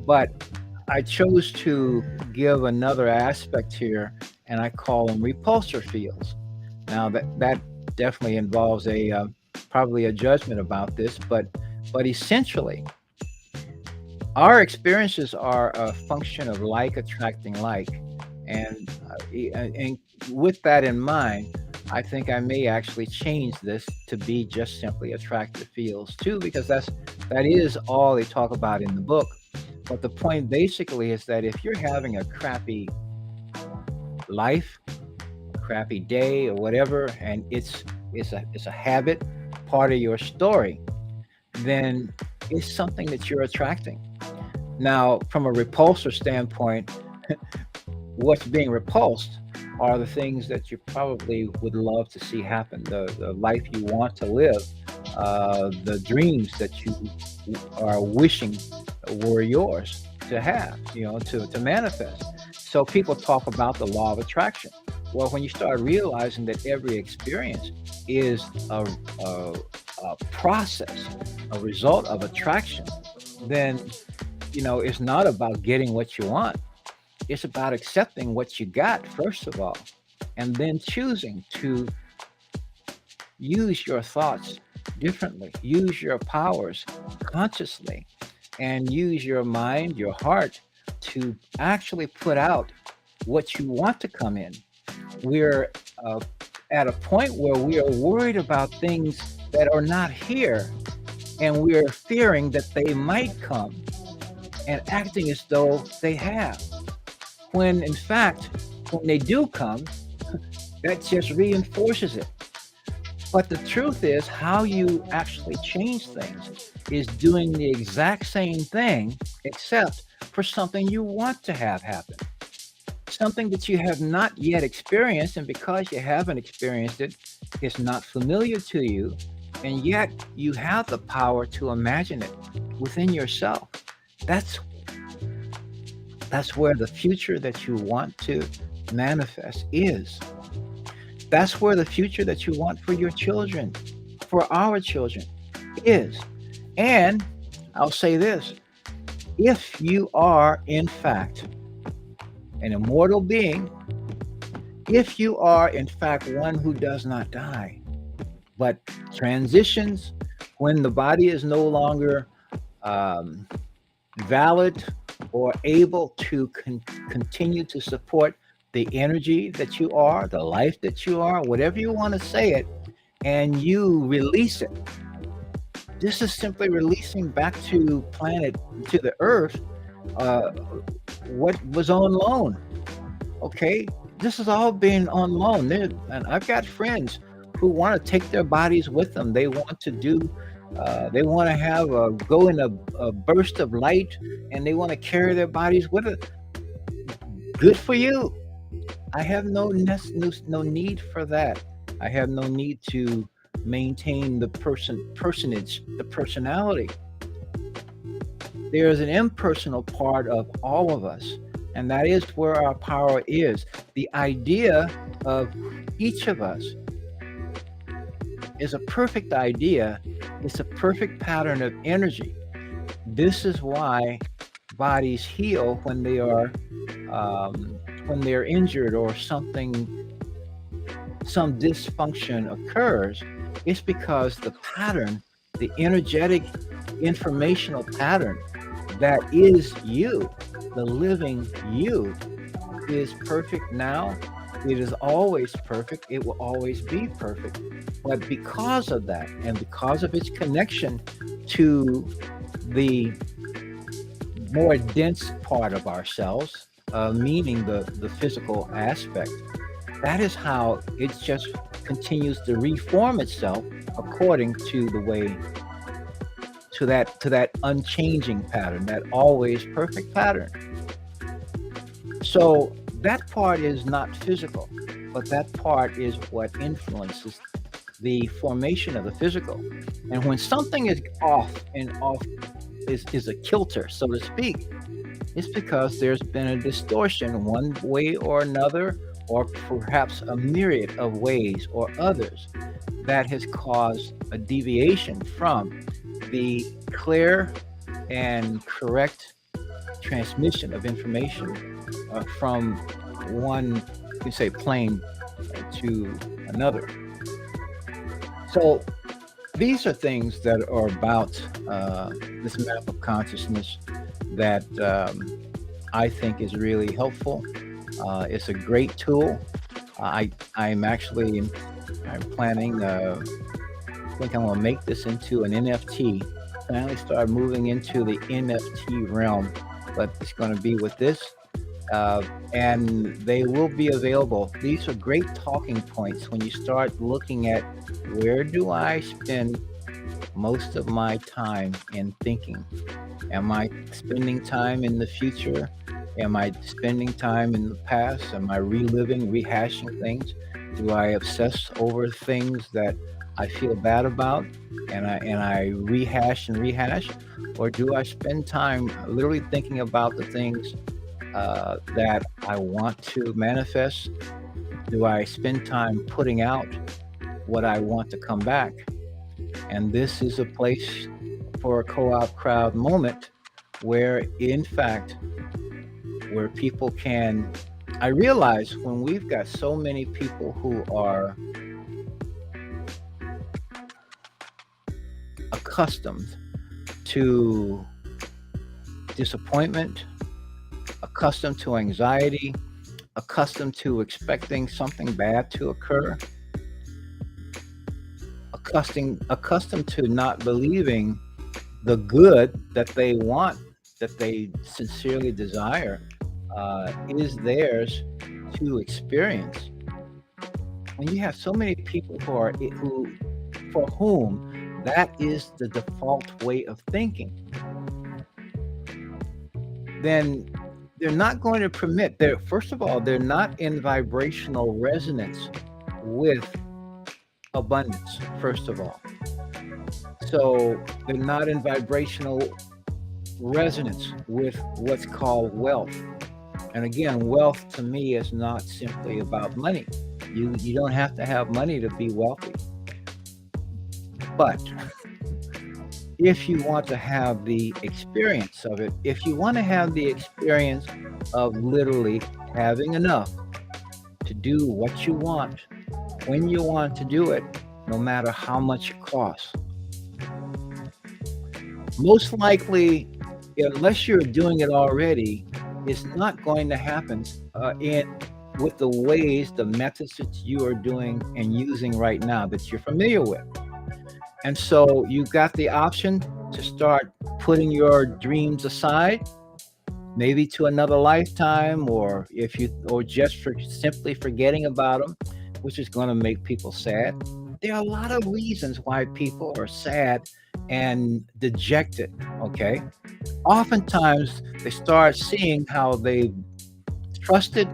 A: But I chose to give another aspect here, and I call them repulsor fields. Now that definitely involves a probably a judgment about this, but essentially, our experiences are a function of like attracting like, and and with that in mind, I think I may actually change this to be just simply attractive fields too, because that is all they talk about in the book. But the point basically is that if you're having a crappy life, crappy day, or whatever, and it's a habit, part of your story, then it's something that you're attracting. Now, from a repulsor standpoint, what's being repulsed are the things that you probably would love to see happen, the life you want to live, the dreams that you are wishing were yours to have, to manifest. So people talk about the law of attraction. Well, when you start realizing that every experience is a, a process, a result of attraction, then it's not about getting what you want. It's about accepting what you got, first of all, and then choosing to use your thoughts differently, use your powers consciously, and use your mind, your heart to actually put out what you want to come in. We're at a point where we are worried about things that are not here, and we're fearing that they might come and acting as though they have. When in fact, when they do come, that just reinforces it. But the truth is, how you actually change things is doing the exact same thing, except for something you want to have happen. Something that you have not yet experienced, and because you haven't experienced it, it's not familiar to you, and yet you have the power to imagine it within yourself. That's that's where the future that you want to manifest is. That's where the future that you want for your children, for our children, is. And I'll say this: if you are, in fact, an immortal being, if you are, in fact, one who does not die, but transitions when the body is no longer um, valid or able to continue to support the energy that you are, the life that you are, whatever you want to say it, and you release it. This is simply releasing back to planet, to the earth, uh, what was on loan. Okay, this has all been on loan. And I've got friends who want to take their bodies with them. They want to do. They want to have go in a burst of light, and they want to carry their bodies with it. Good for you. I have no need for that. I have no need to maintain the personage, the personality. There is an impersonal part of all of us, and that is where our power is. The idea of each of us is a perfect idea. It's a perfect pattern of energy. This is why bodies heal when they are injured or some dysfunction occurs. It's because the pattern, the energetic informational pattern that is you, the living you, is perfect now. It is always perfect. It will always be perfect. But because of that, and because of its connection to the more dense part of ourselves, meaning the physical aspect, that is how it just continues to reform itself according to the way, to that unchanging pattern, that always perfect pattern. So that part is not physical, but that part is what influences the formation of the physical. And when something is off, and off is a kilter, so to speak, it's because there's been a distortion one way or another, or perhaps a myriad of ways or others that has caused a deviation from the clear and correct transmission of information from one, you can say, plane to another. So these are things that are about this map of consciousness that I think is really helpful. It's a great tool. I'm actually I'm planning. I think I'm gonna make this into an NFT. Finally, start moving into the NFT realm, but it's going to be with this, uh, and they will be available. These are great talking points when you start looking at where do I spend most of my time in thinking. Am I spending time in the future? Am I spending time in the past? Am I reliving, rehashing things? Do I obsess over things that I feel bad about and I rehash and rehash? Or do I spend time literally thinking about the things that I want to manifest? Do I spend time putting out what I want to come back? And this is a place for a co-op crowd moment where, in fact, where people can. I realize when we've got so many people who are accustomed to disappointment, accustomed to anxiety, accustomed to expecting something bad to occur, accustomed to not believing the good that they want, that they sincerely desire, is theirs to experience. When you have so many people who for whom that is the default way of thinking, then they're not going to permit. They're first of all, they're not in vibrational resonance with abundance. First of all, so they're not in vibrational resonance with what's called wealth. And again, wealth to me is not simply about money. You don't have to have money to be wealthy. But if you want to have the experience of it, if you want to have the experience of literally having enough to do what you want, when you want to do it, no matter how much it costs, most likely, unless you're doing it already, it's not going to happen in with the ways, the methods that you are doing and using right now that you're familiar with. And so you got the option to start putting your dreams aside, maybe to another lifetime, or if you, or just for simply forgetting about them, which is going to make people sad. There are a lot of reasons why people are sad and dejected. Okay. Oftentimes they start seeing how they trusted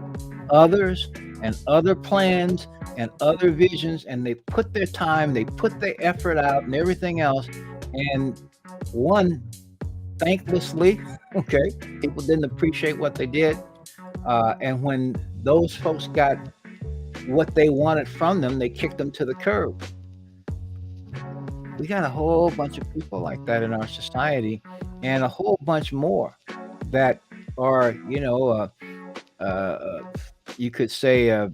A: others and other plans and other visions, and they put their time, they put their effort out and everything else. And one, thanklessly, okay, people didn't appreciate what they did. And when those folks got what they wanted from them, they kicked them to the curb. We got a whole bunch of people like that in our society, and a whole bunch more that are, uh, you could say a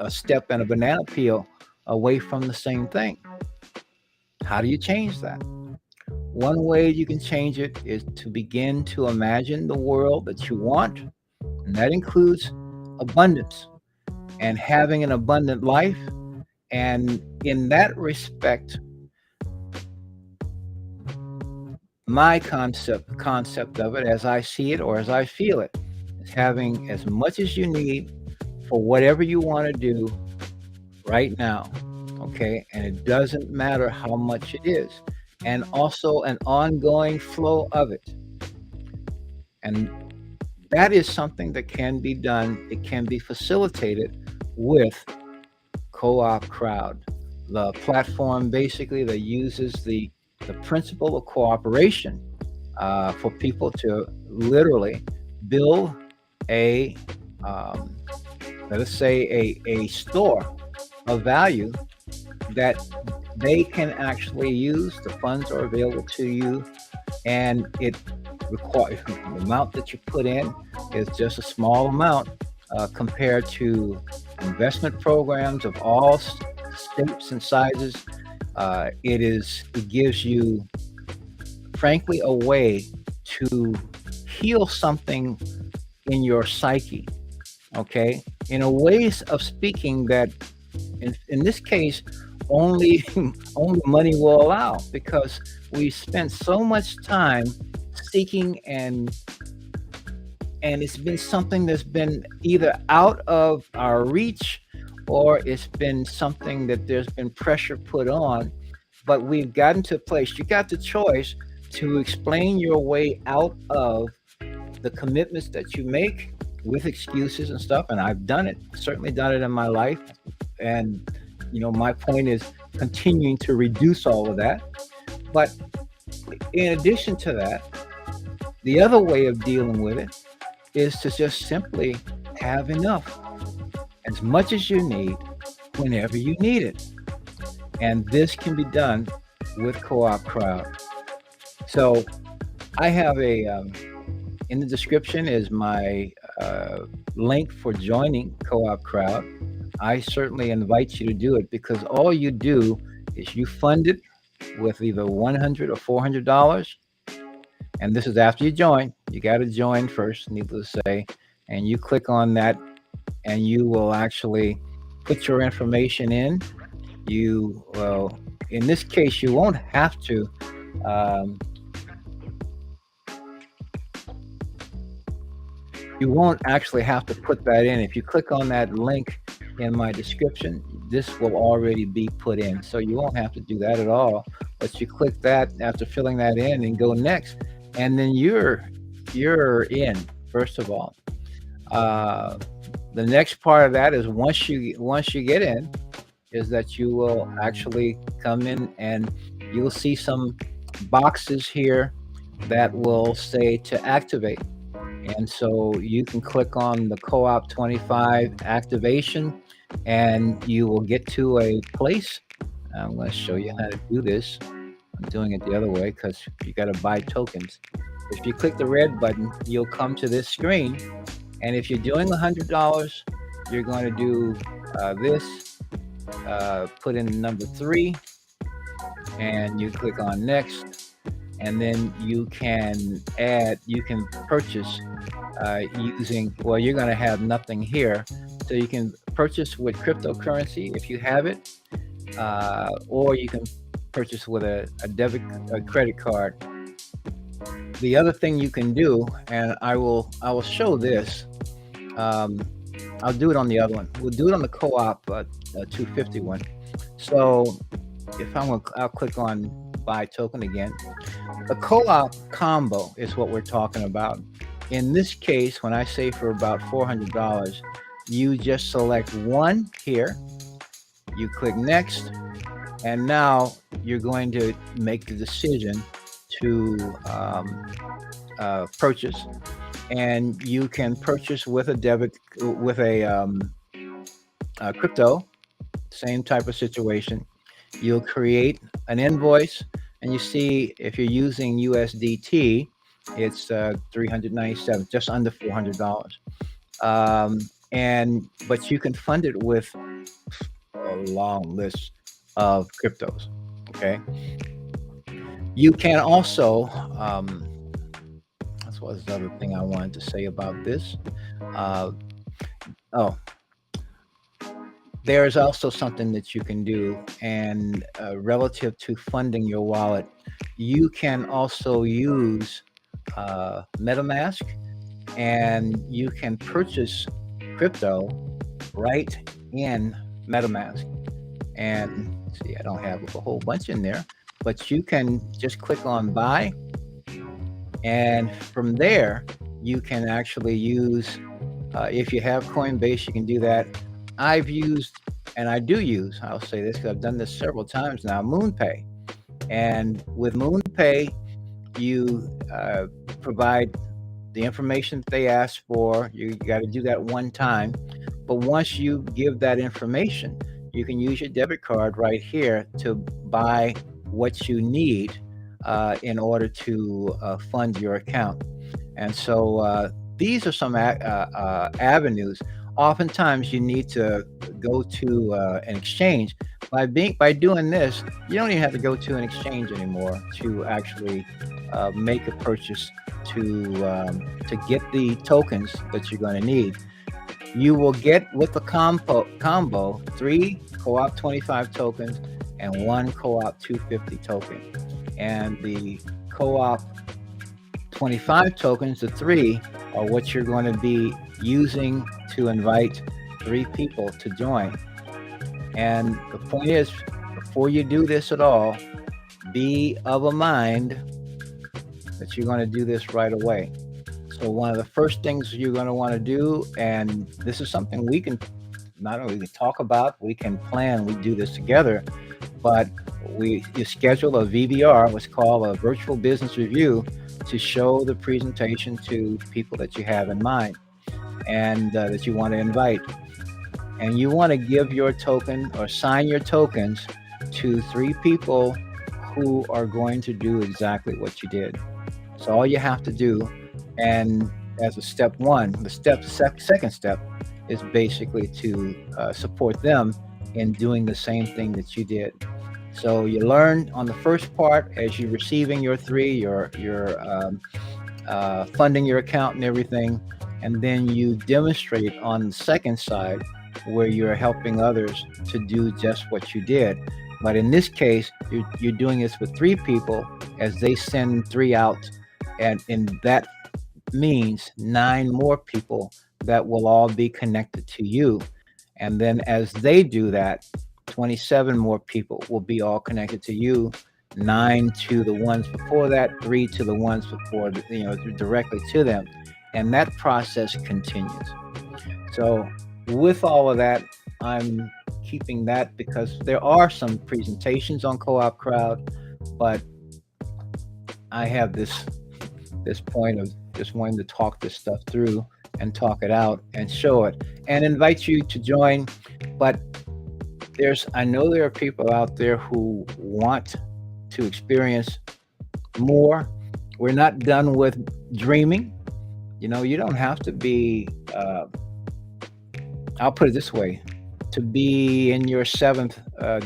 A: step and a banana peel away from the same thing. How do you change that? One way you can change it is to begin to imagine the world that you want, and that includes abundance and having an abundant life. And in that respect, my concept of it, as I see it or as I feel it, is having as much as you need for whatever you want to do right now. Okay, and it doesn't matter how much it is, and also an ongoing flow of it. And that is something that can be done. It can be facilitated with Co-op Crowd, the platform basically that uses the principle of cooperation for people to literally build a um, let us say a store of value that they can actually use. The funds are available to you, and it requires the amount that you put in is just a small amount compared to investment programs of all shapes and sizes. It gives you, frankly, a way to heal something in your psyche. Okay, in a ways of speaking that in this case only only money will allow, because we spent so much time seeking, and it's been something that's been either out of our reach, or it's been something that there's been pressure put on. But we've gotten to a place, you got the choice to explain your way out of the commitments that you make with excuses and stuff. And I've done it, certainly done it in my life. And my point is continuing to reduce all of that. But in addition to that, the other way of dealing with it is to just simply have enough, as much as you need, whenever you need it. And this can be done with CoopCrowd. So I have in the description is my link for joining CoopCrowd. I certainly invite you to do it, because all you do is you fund it with either $100 or $400. And this is after you join. You got to join first, needless to say. And you click on that, and you will actually put your information in. Well, in this case, you won't have to. You won't actually have to put that in. If you click on that link in my description, this will already be put in. So you won't have to do that at all. But you click that after filling that in and go next. And then you're in, first of all. The next part of that is once you get in, is that you will actually come in, and you'll see some boxes here that will say to activate. And so you can click on the Co-op 25 activation, and you will get to a place. I'm going to show you how to do this. I'm doing it the other way because you got to buy tokens. If you click the red button, you'll come to this screen. And if you're doing $100, you're going to do this, put in number 3, and you click on next. And then you can purchase using, well, you're going to have nothing here. So you can purchase with cryptocurrency if you have it, or you can purchase with a credit card. The other thing you can do, and I will show this. I'll do it on the other one. We'll do it on the Co-op 251. So if I'll click on buy token again. The Co-op combo is what we're talking about. In this case, when I say for about $400, you just select one here. You click next, and now you're going to make the decision to purchase. And you can purchase with a crypto, same type of situation. You'll create an invoice, and you see if you're using USDT, it's 397, just under $400. But you can fund it with a long list of cryptos. Okay. You can also, that's what the other thing I wanted to say about this. There's also something that you can do, and relative to funding your wallet, you can also use MetaMask, and you can purchase crypto right in MetaMask. And see, I don't have a whole bunch in there, but you can just click on buy, and from there you can actually use, if you have Coinbase, you can do that. I've used, and I do use, I'll say this because I've done this several times now, MoonPay. And with MoonPay, you provide the information that they ask for. You got to do that one time, But once you give that information, you can use your debit card right here to buy what you need in order to fund your account. And so these are some avenues. Oftentimes, you need to go to an exchange. By doing this, you don't even have to go to an exchange anymore to actually make a purchase to get the tokens that you're going to need. You will get with the combo 3 co-op 25 tokens and 1 co-op 250 token. And the co-op 25 tokens, the three, are what you're going to be using to invite 3 people to join. And the point is, before you do this at all, be of a mind that you're going to do this right away. So one of the first things you're going to want to do, and this is something we can not only talk about, we can plan, we do this together, but you schedule a VBR, what's called a virtual business review, to show the presentation to people that you have in mind and that you want to invite. And you want to give your token or sign your tokens to 3 people who are going to do exactly what you did. So all you have to do, and as a step one, the second step is basically to support them in doing the same thing that you did. So you learn on the first part as you're receiving your 3, you're funding your account and everything, and then you demonstrate on the second side where you're helping others to do just what you did. But in this case, you're doing this with 3 people as they send 3 out, and that means 9 more people that will all be connected to you. And then as they do that, 27 more people will be all connected to you, 9 to the ones before that, 3 to the ones before, directly to them. And that process continues. So with all of that, I'm keeping that because there are some presentations on CoopCrowd, but I have this point of just wanting to talk this stuff through and talk it out and show it and invite you to join. But I know there are people out there who want to experience more. We're not done with dreaming. You don't have to be, I'll put it this way, to be in your 7th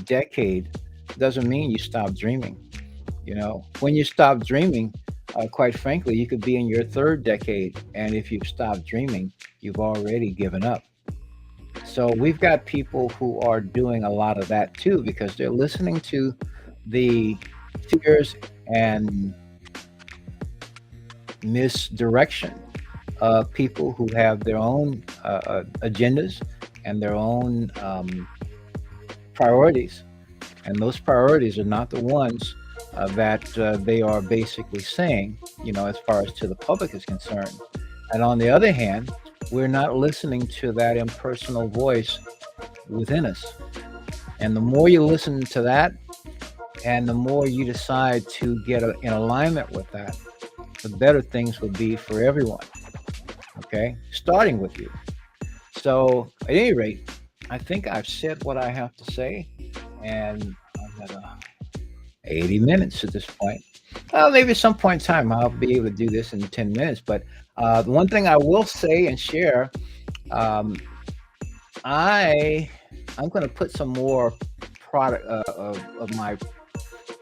A: decade doesn't mean you stop dreaming. When you stop dreaming, quite frankly, you could be in your 3rd decade. And if you've stopped dreaming, you've already given up. So we've got people who are doing a lot of that too, because they're listening to the fears and misdirection of people who have their own agendas and their own priorities. And those priorities are not the ones that they are basically saying, as far as to the public is concerned. And on the other hand, we're not listening to that impersonal voice within us. And the more you listen to that, and the more you decide to get in alignment with that, the better things will be for everyone. Okay? Starting with you. So at any rate, I think I've said what I have to say, and I'm at 80 minutes at this point. Well, maybe at some point in time I'll be able to do this in 10 minutes. But the one thing I will say and share, I'm going to put some more product of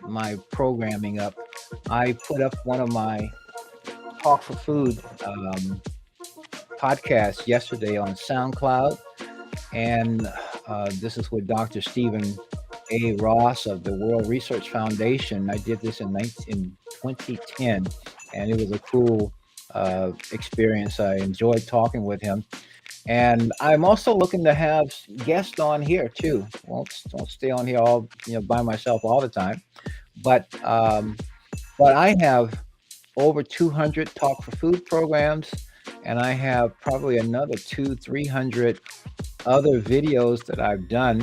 A: my programming up. I put up one of my Talk for Food podcasts yesterday on SoundCloud, and this is with Dr. Stephen A. Ross of the World Research Foundation. I did this in 2010, and it was a cool experience. I enjoyed talking with him. And I'm also looking to have guests on here too. Won't stay on here all by myself all the time. But I have over 200 Talk for Food programs, and I have probably another 200-300 other videos that I've done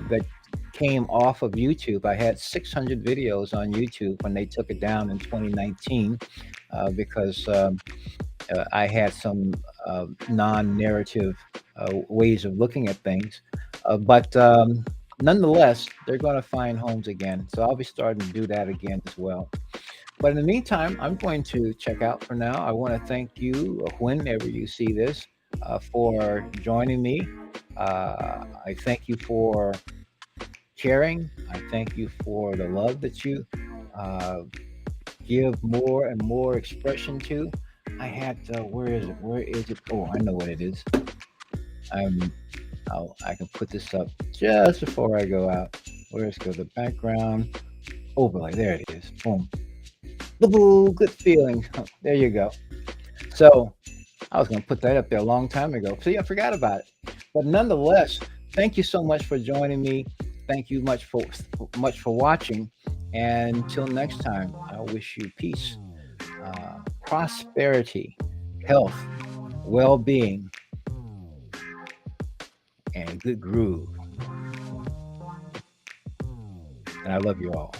A: that came off of YouTube. I had 600 videos on YouTube when they took it down in 2019 because I had some non-narrative ways of looking at things, but nonetheless, they're going to find homes again. So I'll be starting to do that again as well. But in the meantime, I'm going to check out for now. I want to thank you, whenever you see this, for joining me. I thank you for caring. I thank you for the love that you uh, give more and more expression to. I had, where is it? Where is it? Oh, I know what it is. I'm, I can put this up just before I go out. Where's go the background overlay? There it is. Boom. Boo, good feeling. There you go. So I was going to put that up there a long time ago. See, I forgot about it. But nonetheless, thank you so much for joining me. Thank you much for watching. And until next time, I wish you peace, prosperity, health, well-being, and good groove. And I love you all.